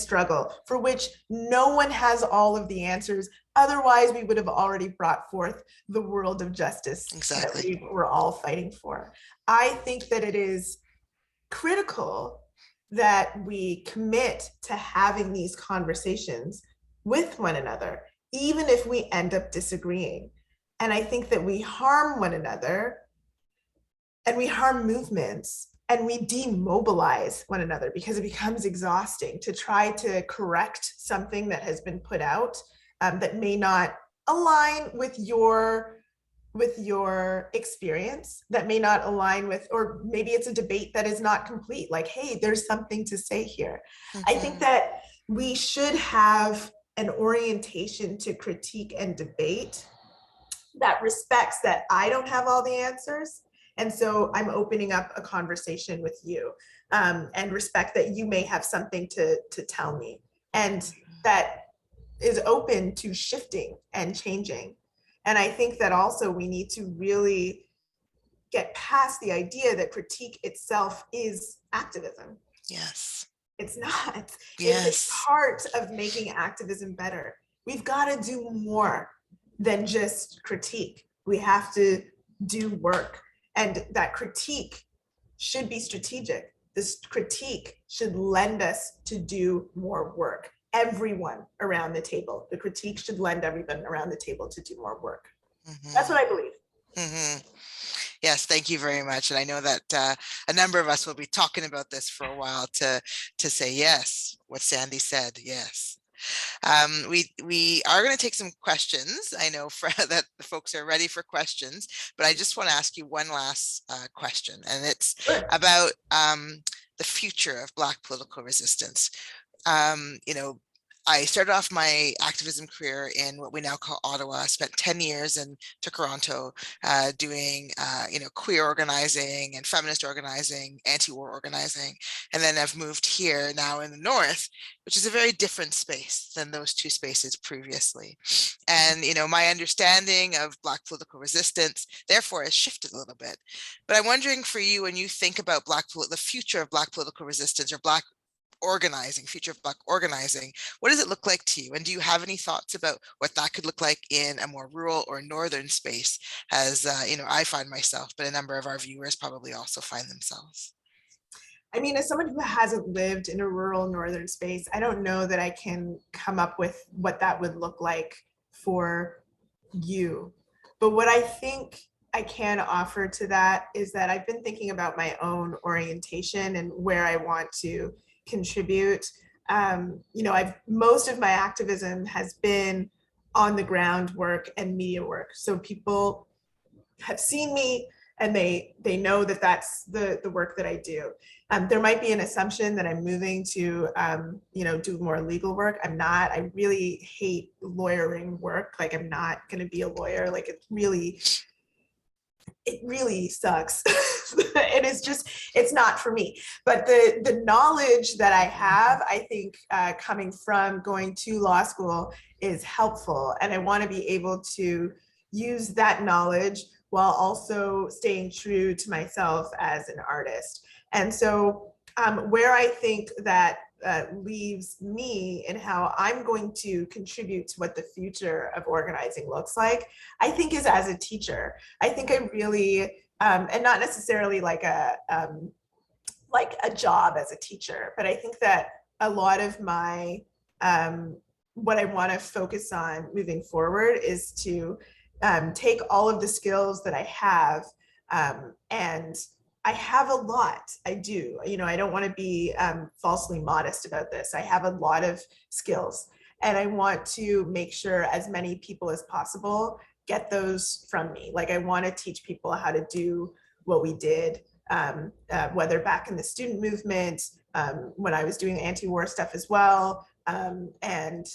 struggle, for which no one has all of the answers. Otherwise, we would have already brought forth the world of justice that we were all fighting for. I think that it is critical that we commit to having these conversations with one another, even if we end up disagreeing. And I think that we harm one another, and we harm movements, and we demobilize one another, because it becomes exhausting to try to correct something that has been put out that may not align with your experience, that may not align with, or maybe it's a debate that is not complete. Like, hey, there's something to say here. I think that we should have an orientation to critique and debate that respects that I don't have all the answers. And so I'm opening up a conversation with you, and respect that you may have something to tell me, and that is open to shifting and changing. And I think that also we need to really get past the idea that critique itself is activism. Yes. It's not. It's a Yes. part of making activism better. We've got to do more than just critique. We have to do work. And that critique should be strategic. This critique should lend us to do more work. Everyone around the table. The critique should lend everyone around the table to do more work. That's what I believe. Yes, thank you very much. And I know that a number of us will be talking about this for a while to say yes, what Sandy said, yes. We are going to take some questions. I know that the folks are ready for questions, but I just want to ask you one last question, and it's about the future of Black political resistance. You know, I started off my activism career in what we now call Ottawa. I spent 10 years in Toronto doing, queer organizing and feminist organizing, anti-war organizing. And then I've moved here now in the North, which is a very different space than those two spaces previously. And, my understanding of Black political resistance, therefore, has shifted a little bit. But I'm wondering for you, when you think about the future of Black political resistance or Black organizing, future of Black organizing, what does it look like to you? And do you have any thoughts about what that could look like in a more rural or northern space, as I find myself, but a number of our viewers probably also find themselves? I mean, as someone who hasn't lived in a rural northern space, I don't know that I can come up with what that would look like for you. But what I think I can offer to that is that I've been thinking about my own orientation and where I want to contribute. Most of my activism has been on the ground work and media work. So people have seen me and they know that that's the work that I do. There might be an assumption that I'm moving to, do more legal work. I'm not. I really hate lawyering work. Like, I'm not going to be a lawyer. Like, it really sucks. And it's not for me. But the knowledge that I have, I think, coming from going to law school is helpful. And I want to be able to use that knowledge while also staying true to myself as an artist. And so where I think that leaves me and how I'm going to contribute to what the future of organizing looks like, I think, is as a teacher. I think I really, and not necessarily like a job as a teacher, but I think that a lot of my, what I want to focus on moving forward is to take all of the skills that I have, and I have a lot. I do. I don't want to be falsely modest about this. I have a lot of skills, and I want to make sure as many people as possible get those from me. Like, I want to teach people how to do what we did, whether back in the student movement, when I was doing anti-war stuff as well, and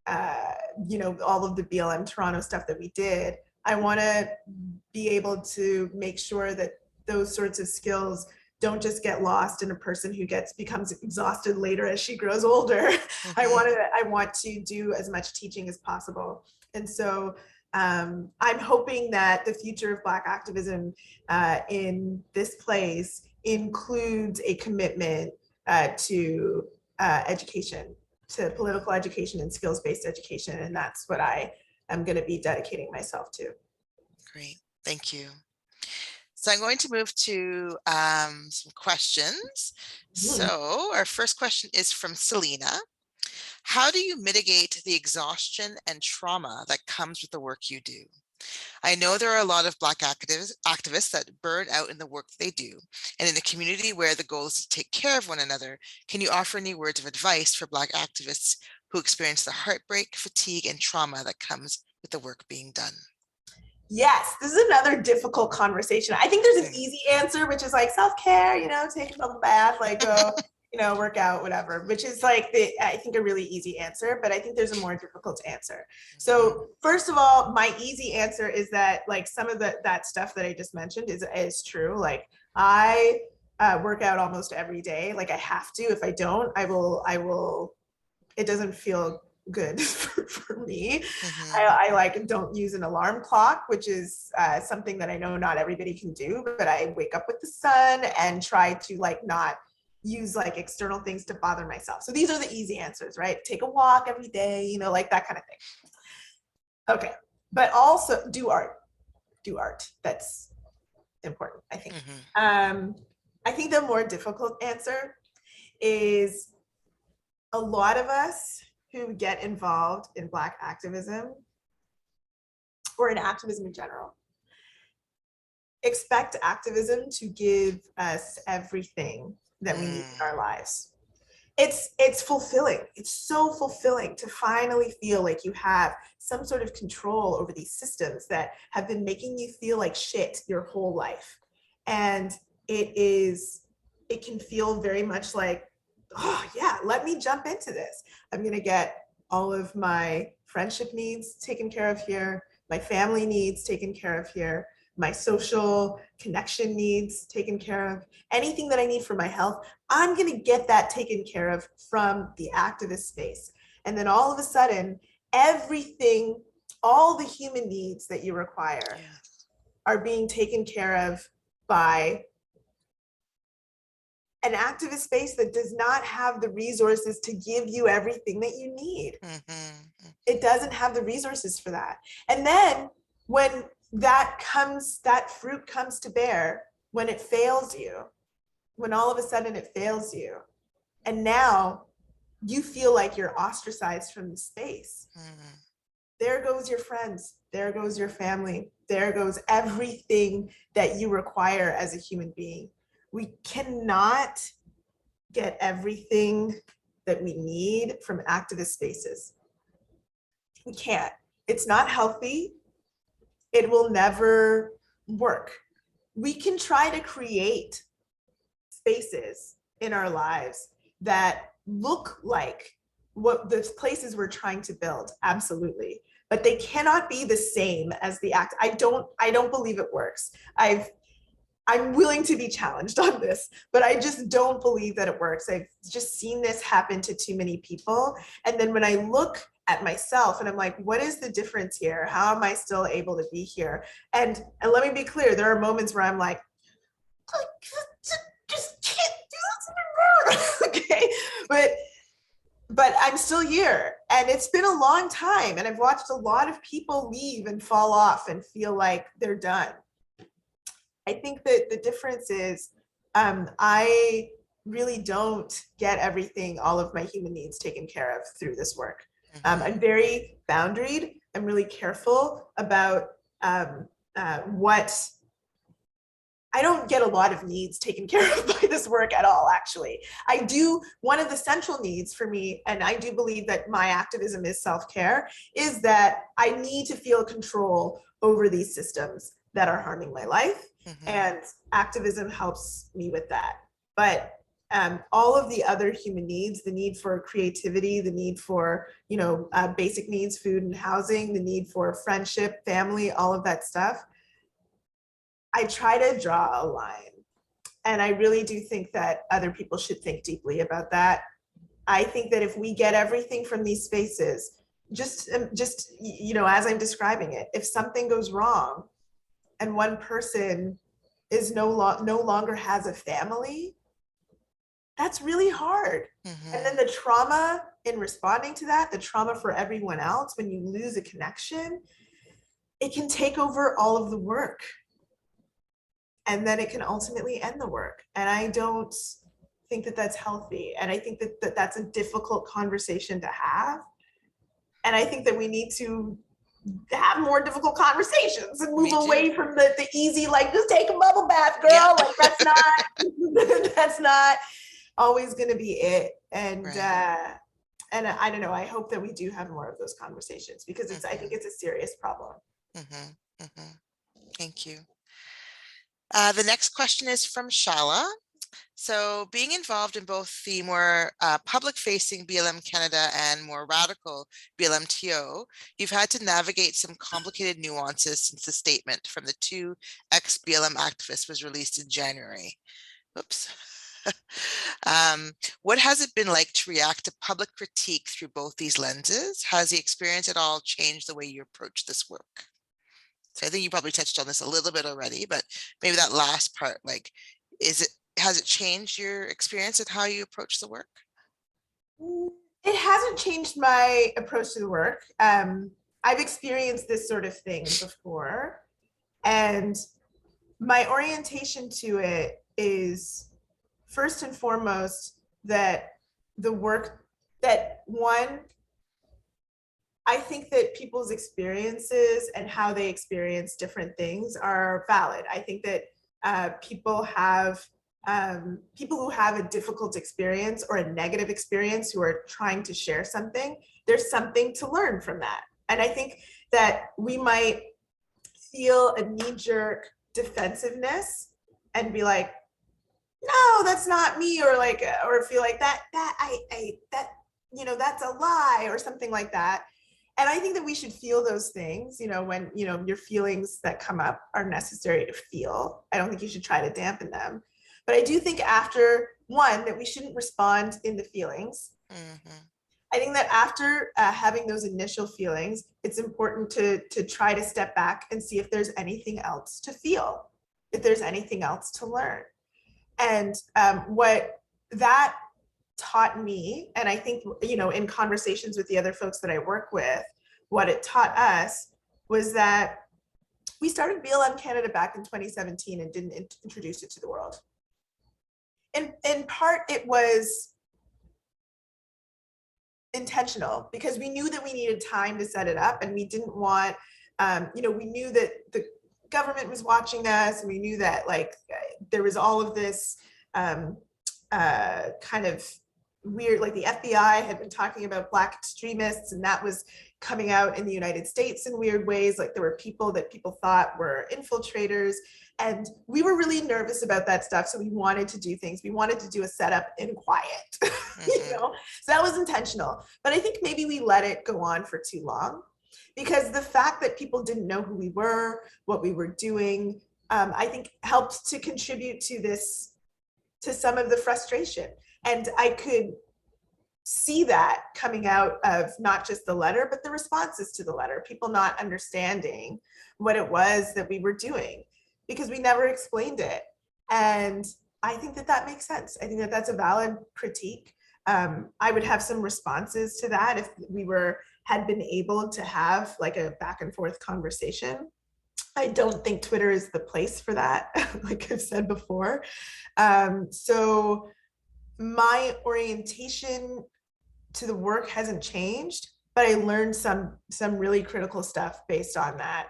all of the BLM Toronto stuff that we did. I want to be able to make sure that those sorts of skills don't just get lost in a person who becomes exhausted later as she grows older. I want to do as much teaching as possible. And so I'm hoping that the future of Black activism in this place includes a commitment to education, to political education and skills-based education. And that's what I am going to be dedicating myself to. Great, thank you. So I'm going to move to some questions. So our first question is from Selena. How do you mitigate the exhaustion and trauma that comes with the work you do? I know there are a lot of Black activists that burn out in the work they do, and in a community where the goal is to take care of one another, can you offer any words of advice for Black activists who experience the heartbreak, fatigue, and trauma that comes with the work being done? Yes, this is another difficult conversation. I think there's an easy answer, which is like self-care, take a bubble bath, like go, work out, whatever, which is like I think a really easy answer, but I think there's a more difficult answer. So first of all, my easy answer is that like some of that stuff that I just mentioned is true. Like I work out almost every day. Like I have to. If I don't, I will, it doesn't feel good for me. I like don't use an alarm clock, which is something that I know not everybody can do, but I wake up with the sun and try to like not use like external things to bother myself. So these are the easy answers, right? Take a walk every day, you know, like that kind of thing. Okay, but also do art. Do art. That's important, I think. I think the more difficult answer is a lot of us who get involved in Black activism or in activism in general expect activism to give us everything that we need in our lives. It's fulfilling. It's so fulfilling to finally feel like you have some sort of control over these systems that have been making you feel like shit your whole life. And it can feel very much like, oh yeah, let me jump into this. I'm gonna get all of my friendship needs taken care of here, my family needs taken care of here, my social connection needs taken care of, anything that I need for my health, I'm gonna get that taken care of from the activist space. And then all of a sudden, everything, all the human needs that you require are being taken care of by an activist space that does not have the resources to give you everything that you need. It doesn't have the resources for that. And then when that fruit comes to bear, when it fails you, when all of a sudden it fails you, and now you feel like you're ostracized from the space. There goes your friends, there goes your family, there goes everything that you require as a human being. We cannot get everything that we need from activist spaces. We can't. It's not healthy. It will never work. We can try to create spaces in our lives that look like what the places we're trying to build, absolutely. But they cannot be the same as the act. I don't believe it works. I'm willing to be challenged on this, but I just don't believe that it works. I've just seen this happen to too many people. And then when I look at myself and I'm like, what is the difference here? How am I still able to be here? And let me be clear, there are moments where I'm like, I just can't do this anymore. Okay, but I'm still here, and it's been a long time, and I've watched a lot of people leave and fall off and feel like they're done. I think that the difference is I really don't get everything, all of my human needs taken care of through this work. I'm very boundaried. I'm really careful about what, I don't get a lot of needs taken care of by this work at all, actually. I do, one of the central needs for me, and I do believe that my activism is self-care, is that I need to feel control over these systems that are harming my life. And activism helps me with that. But all of the other human needs, the need for creativity, the need for, you know, basic needs, food and housing, the need for friendship, family, all of that stuff, I try to draw a line. And I really do think that other people should think deeply about that. I think that if we get everything from these spaces, just you know, as I'm describing it, if something goes wrong, and one person is no longer has a family, that's really hard. And then the trauma in responding to that, the trauma for everyone else, when you lose a connection, it can take over all of the work. And then it can ultimately end the work. And I don't think that that's healthy. And I think that that's a difficult conversation to have. And I think that we need to have more difficult conversations and move away from the easy, like, just take a bubble bath, girl. Yeah. Like, that's not always going to be it. And and I don't know, I hope that we do have more of those conversations, because it's I think it's a serious problem. Thank you. The next question is from Shala. So being involved in both the more public-facing BLM Canada and more radical BLM TO, you've had to navigate some complicated nuances since the statement from the two ex-BLM activists was released in January. Oops. What has it been like to react to public critique through both these lenses? Has the experience at all changed the way you approach this work? So I think you probably touched on this a little bit already, but maybe that last part, like, is it has it changed your experience with how you approach the work? It hasn't changed my approach to the work. I've experienced this sort of thing before, and my orientation to it is first and foremost that the work that one, I think that people's experiences and how they experience different things are valid. I think that people who have a difficult experience or a negative experience who are trying to share something, there's something to learn from that. And I think that we might feel a knee-jerk defensiveness and be like, no, that's not me, or like, or feel like that that's a lie or something like that. And I think that we should feel those things, when, your feelings that come up are necessary to feel. I don't think you should try to dampen them. But I do think after one, that we shouldn't respond in the feelings. Mm-hmm. I think that after having those initial feelings, it's important to try to step back and see if there's anything else to feel, if there's anything else to learn. And what that taught me, and I think, in conversations with the other folks that I work with, what it taught us was that we started BLM Canada back in 2017 and didn't introduce it to the world. In part, it was intentional because we knew that we needed time to set it up, and we didn't want, we knew that the government was watching us, and we knew that there was all of this kind of weird, like the FBI had been talking about Black extremists, and that was coming out in the United States in weird ways. Like there were people that people thought were infiltrators, and we were really nervous about that stuff. So we wanted to do things. We wanted to do a setup in quiet, So that was intentional. But I think maybe we let it go on for too long, because the fact that people didn't know who we were, what we were doing, I think helped to contribute to some of the frustration. And I could see that coming out of not just the letter, but the responses to the letter, people not understanding what it was that we were doing because we never explained it. And I think that makes sense. I think that that's a valid critique. I would have some responses to that if we had been able to have like a back and forth conversation. I don't think Twitter is the place for that, like I've said before. So my orientation to the work hasn't changed, but I learned some really critical stuff based on that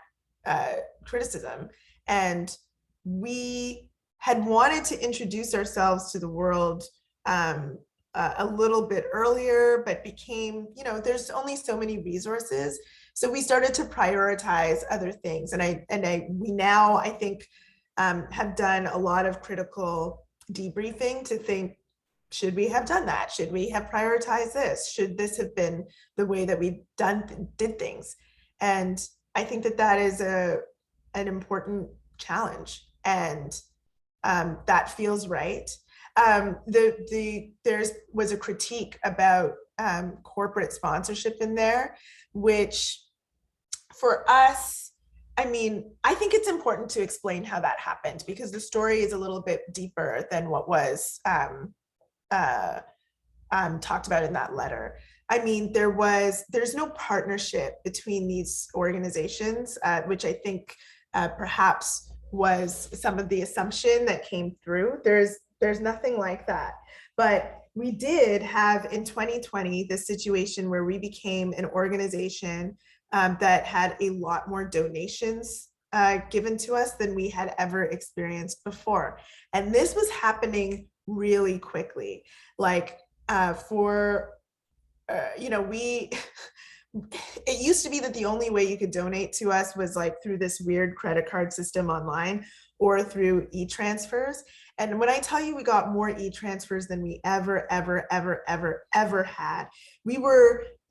criticism. And we had wanted to introduce ourselves to the world a little bit earlier, but became, there's only so many resources. So we started to prioritize other things. And we now, I think, have done a lot of critical debriefing to think, should we have done that? Should we have prioritized this? Should this have been the way that we did things? And I think that is an important challenge, and that feels right. There was a critique about corporate sponsorship in there, which for us, I think it's important to explain how that happened, because the story is a little bit deeper than what was talked about in that letter. There's no partnership between these organizations, which I think perhaps was some of the assumption that came through. There's nothing like that. But we did have in 2020 this situation where we became an organization that had a lot more donations given to us than we had ever experienced before. And this was happening really quickly. It used to be that the only way you could donate to us was like through this weird credit card system online or through e-transfers. And when I tell you we got more e-transfers than we ever had,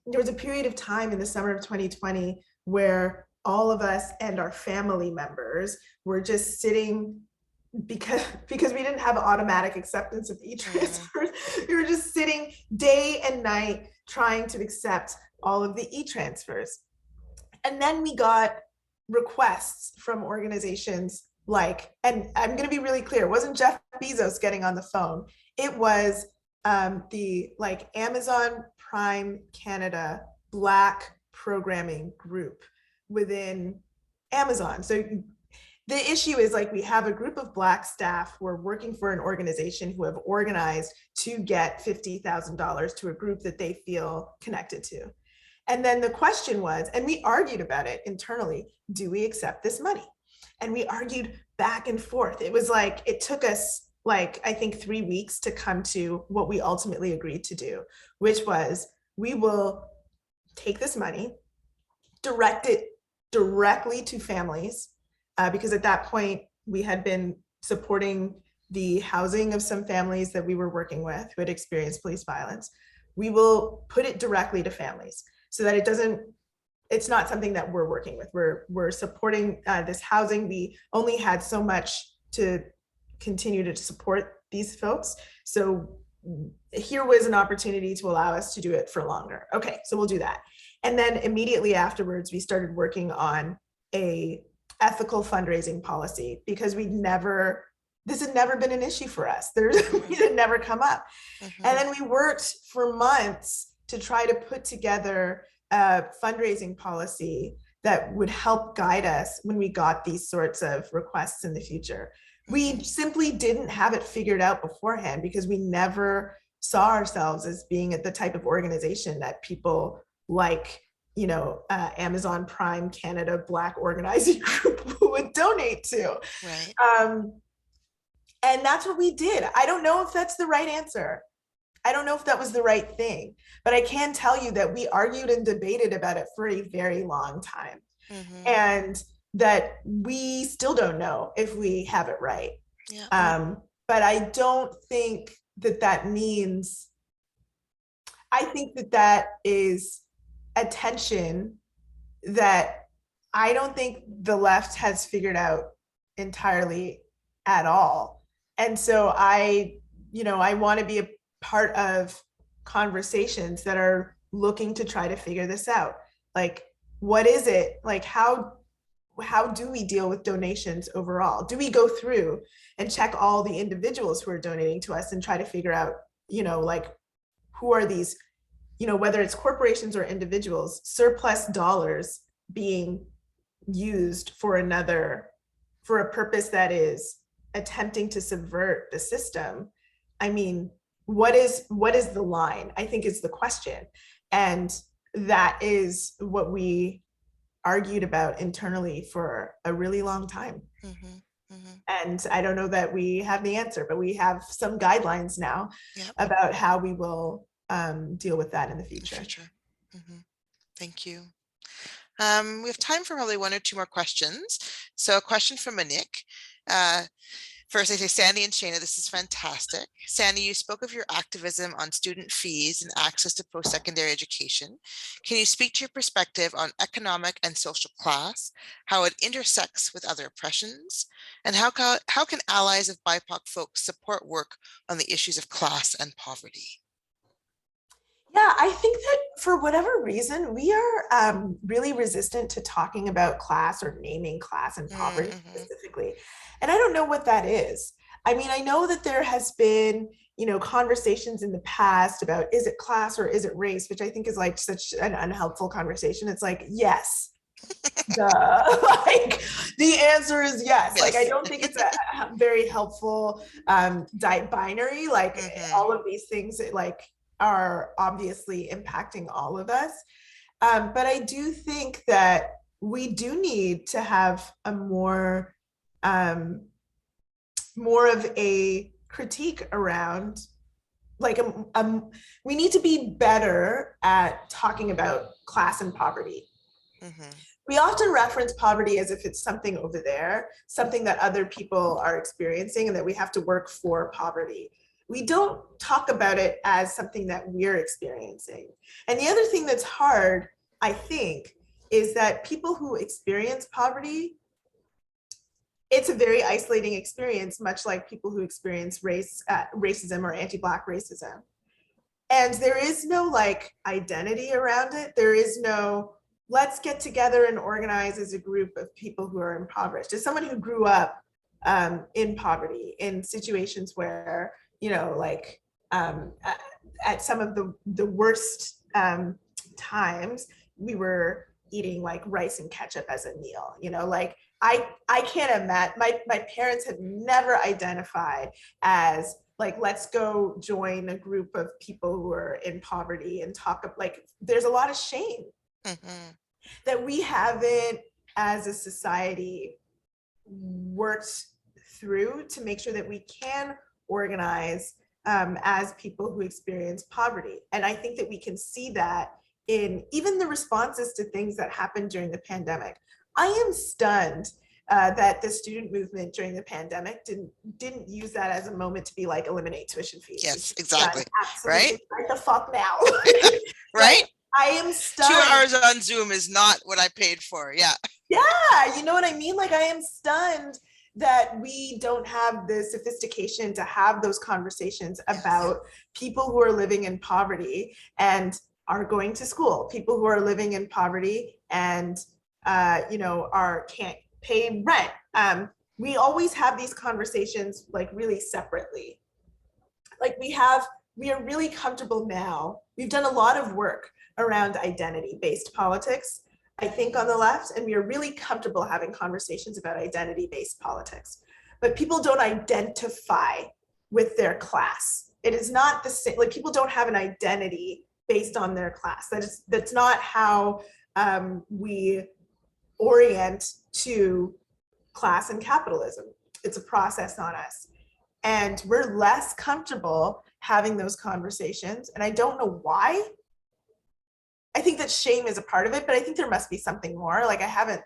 there was a period of time in the summer of 2020 where all of us and our family members were just sitting, because we didn't have automatic acceptance of e-transfers. We were just sitting day and night trying to accept all of the e-transfers. And then we got requests from organizations like, and I'm going to be really clear, it wasn't Jeff Bezos getting on the phone. It was the like Amazon Prime Canada Black programming group within Amazon. So the issue is like we have a group of Black staff who are working for an organization who have organized to get $50,000 to a group that they feel connected to. And then the question was, and we argued about it internally, do we accept this money? And we argued back and forth. It was like, it took us like, I think 3 weeks to come to what we ultimately agreed to do, which was we will take this money, direct it directly to families, because at that point we had been supporting the housing of some families that we were working with who had experienced police violence. We will put it directly to families so that it's not something that we're working with. We're supporting this housing. We only had so much to continue to support these folks. So here was an opportunity to allow us to do it for longer. Okay, so we'll do that. And then immediately afterwards, we started working on a ethical fundraising policy because this had never been an issue for us. It had never come up. And then we worked for months to try to put together a fundraising policy that would help guide us when we got these sorts of requests in the future. We simply didn't have it figured out beforehand because we never saw ourselves as being the type of organization that people like, Amazon Prime Canada Black organizing group would donate to. Right. And that's what we did. I don't know if that's the right answer. I don't know if that was the right thing, but I can tell you that we argued and debated about it for a very long time. And that we still don't know if we have it right. Yeah. But I don't think that means, I think that is a tension that I don't think the left has figured out entirely at all. And so I want to be a part of conversations that are looking to try to figure this out. Like, what is it? Like, how do we deal with donations overall? Do we go through and check all the individuals who are donating to us and try to figure out, like, who are these, whether it's corporations or individuals, surplus dollars being used for a purpose that is attempting to subvert the system? I mean, what is the line, I think, is the question. And that is what we argued about internally for a really long time. And I don't know that we have the answer, but we have some guidelines now about how we will deal with that in the future. Thank you. We have time for probably 1 or 2 more questions. So a question from Anik. First, I say, Sandy and Shana, this is fantastic. Sandy, you spoke of your activism on student fees and access to post-secondary education. Can you speak to your perspective on economic and social class, how it intersects with other oppressions, and how can allies of BIPOC folks support work on the issues of class and poverty? Yeah, I think that for whatever reason, we are really resistant to talking about class or naming class and poverty specifically. And I don't know what that is. I mean, I know that there has been, conversations in the past about, is it class or is it race, which I think is like such an unhelpful conversation. It's like, yes, duh. Like, the answer is yes. Like, I don't think it's a very helpful binary. Like, all of these things, like, are obviously impacting all of us. But I do think that we do need to have a more of a critique around, like, we need to be better at talking about class and poverty. We often reference poverty as if it's something over there, something that other people are experiencing, and that we have to work for poverty. We don't talk about it as something that we're experiencing. And the other thing that's hard, I think, is that people who experience poverty, it's a very isolating experience, much like people who experience racism or anti-Black racism. And there is no like identity around it. There is no, let's get together and organize as a group of people who are impoverished. As someone who grew up in poverty, in situations where, you know, like at some of the worst times, we were eating like rice and ketchup as a meal, you know, like I can't imagine, my parents have never identified as like, let's go join a group of people who are in poverty and talk of, like, there's a lot of shame that we haven't as a society worked through to make sure that we can organize as people who experience poverty. And I think that we can see that in even the responses to things that happened during the pandemic. I am stunned that the student movement during the pandemic didn't use that as a moment to be like, eliminate tuition fees. Yes, exactly. Absolutely. Right the fuck now. Right? I am stunned. 2 hours on Zoom is not what I paid for. Yeah. Yeah, you know what I mean? Like, I am stunned that we don't have the sophistication to have those conversations about people who are living in poverty and are going to school, people who are living in poverty and you know, can't pay rent. We always have these conversations like really separately. Like we are really comfortable now. We've done a lot of work around identity-based politics, I think, on the left, and we are really comfortable having conversations about identity-based politics. But people don't identify with their class. It is not the same, like people don't have an identity based on their class. That's not how we orient to class and capitalism. It's a process on us. And we're less comfortable having those conversations. And I don't know why. I think that shame is a part of it, but I think there must be something more. Like I haven't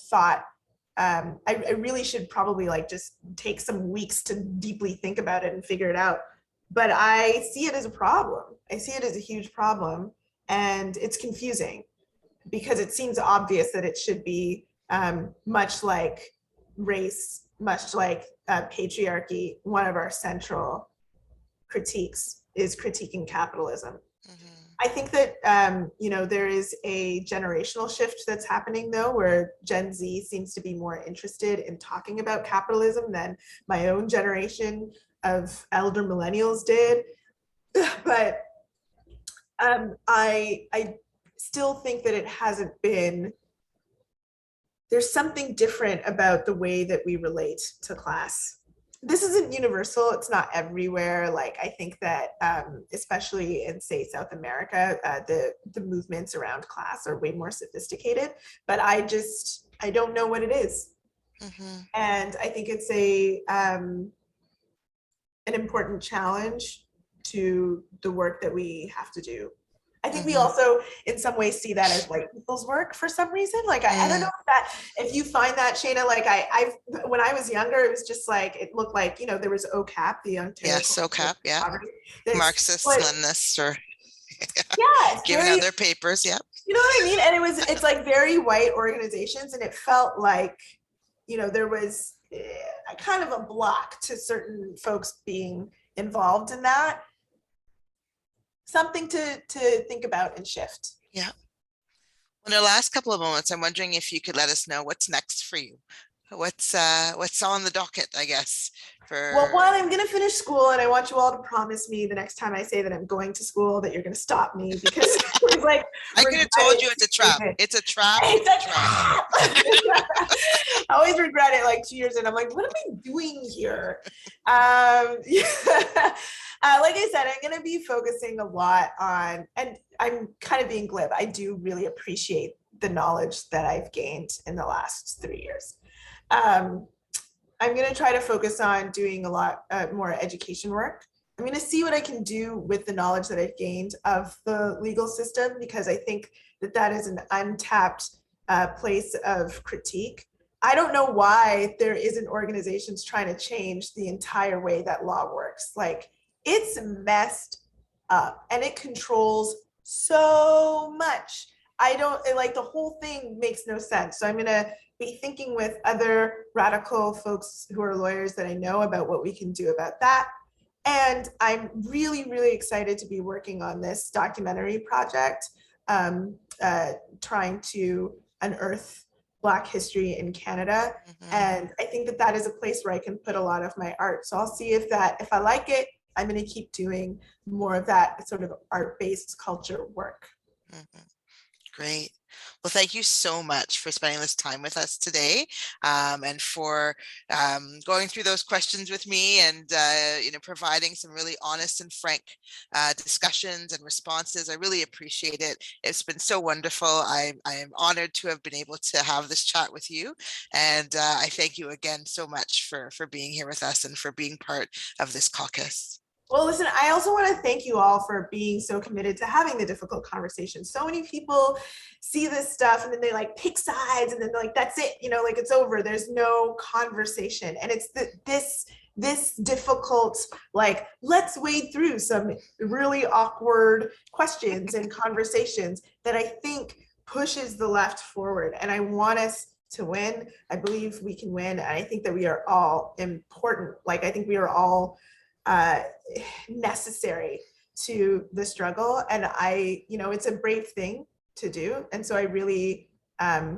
thought, I really should probably like just take some weeks to deeply think about it and figure it out. But I see it as a problem. I see it as a huge problem, and it's confusing because it seems obvious that it should be much like race, much like patriarchy. One of our central critiques is critiquing capitalism. I think that, you know, there is a generational shift that's happening though, where Gen Z seems to be more interested in talking about capitalism than my own generation of elder millennials did. But I still think that it hasn't been, there's something different about the way that we relate to class. This isn't universal, it's not everywhere. Like I think that especially in, say, South America, the movements around class are way more sophisticated, but I don't know what it is. And I think it's an important challenge to the work that we have to do. I think we also, in some ways, see that as white people's work for some reason. Like, I don't know if you find that, Shana, like when I was younger, it was just like, it looked like, you know, there was OCAP, the Ontario. Yes, OCAP, yeah. Marxist, Leninists, or giving out their papers, yeah. You know what I mean? And it's like very white organizations, and it felt like, you know, there was a kind of a block to certain folks being involved in that. Something to think about and shift. Yeah. In the last couple of moments, I'm wondering if you could let us know what's next for you. What's on the docket, I guess. Well, one, I'm going to finish school, and I want you all to promise me the next time I say that I'm going to school that you're going to stop me, because it's like, I could have told you it's a trap. It's a trap. It's a trap. I always regret it like 2 years in. I'm like, what am I doing here? Like I said, I'm going to be focusing a lot on, and I'm kind of being glib, I do really appreciate the knowledge that I've gained in the last 3 years. I'm going to try to focus on doing a lot more education work. I'm going to see what I can do with the knowledge that I've gained of the legal system, because I think that that is an untapped place of critique. I don't know why there isn't organizations trying to change the entire way that law works. Like, it's messed up and it controls so much. Like, the whole thing makes no sense. So I'm going to be thinking with other radical folks who are lawyers that I know about what we can do about that. And I'm really, really excited to be working on this documentary project, trying to unearth Black history in Canada. Mhm. And I think that that is a place where I can put a lot of my art. So I'll see if I like it, I'm going to keep doing more of that sort of art-based culture work. Mhm. Great. Well, thank you so much for spending this time with us today, and for going through those questions with me, and providing some really honest and frank discussions and responses. I really appreciate it. It's been so wonderful. I am honored to have been able to have this chat with you, and I thank you again so much for being here with us and for being part of this caucus. Well, listen, I also want to thank you all for being so committed to having the difficult conversation. So many people see this stuff and then they like pick sides and then they're like, that's it, like it's over. There's no conversation. And it's this difficult, like, let's wade through some really awkward questions and conversations that I think pushes the left forward. And I want us to win. I believe we can win. And I think that we are all important. Like, I think we are all necessary to the struggle. And it's a brave thing to do. And so I really, I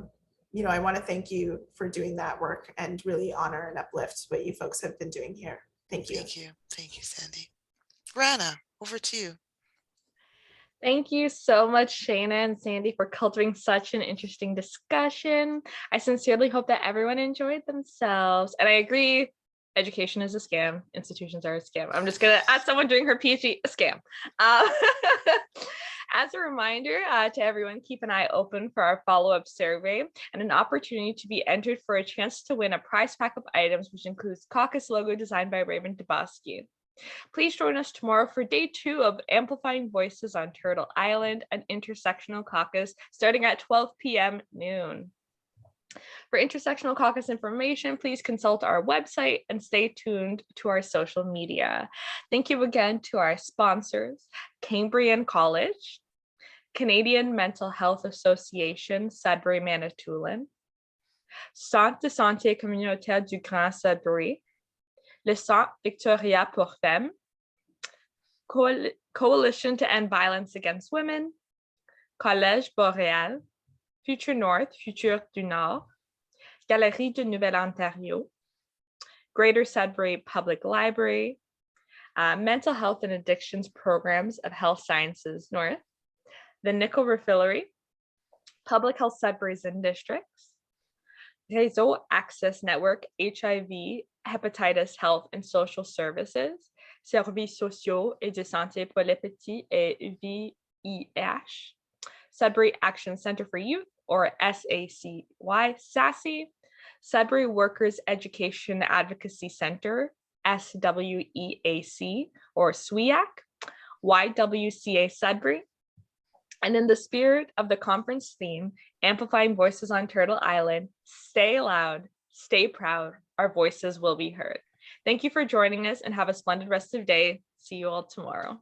want to thank you for doing that work and really honor and uplift what you folks have been doing here. Thank you. Thank you. Thank you, Sandy. Rana, over to you. Thank you so much, Shana and Sandy, for cultivating such an interesting discussion. I sincerely hope that everyone enjoyed themselves. And I agree, education is a scam. Institutions are a scam. I'm just going to add someone doing her PhD, a scam. As a reminder to everyone, keep an eye open for our follow-up survey and an opportunity to be entered for a chance to win a prize pack of items, which includes caucus logo designed by Raymond Dubosky. Please join us tomorrow for day 2 of Amplifying Voices on Turtle Island, an intersectional caucus starting at 12 p.m. noon. For intersectional caucus information, please consult our website and stay tuned to our social media. Thank you again to our sponsors, Cambrian College, Canadian Mental Health Association, Sudbury, Manitoulin, Centre de Santé Communautaire du Grand Sudbury, le Centre Victoria pour Femmes, Coalition to End Violence Against Women, Collège Boréal, Future North, Futur du Nord, Galerie de Nouvelle-Ontario, Greater Sudbury Public Library, Mental Health and Addictions Programs of Health Sciences North, the Nickel Refillery, Public Health Sudbury's and Districts, Réseau Access Network, HIV, Hepatitis Health and Social Services, Services Sociaux et de Santé pour les Petits et VIH, Sudbury Action Center for Youth, or SACY, SASY, Sudbury Workers Education Advocacy Center, SWEAC, or SWEAC, YWCA Sudbury. And in the spirit of the conference theme, Amplifying Voices on Turtle Island, stay loud, stay proud, our voices will be heard. Thank you for joining us and have a splendid rest of the day. See you all tomorrow.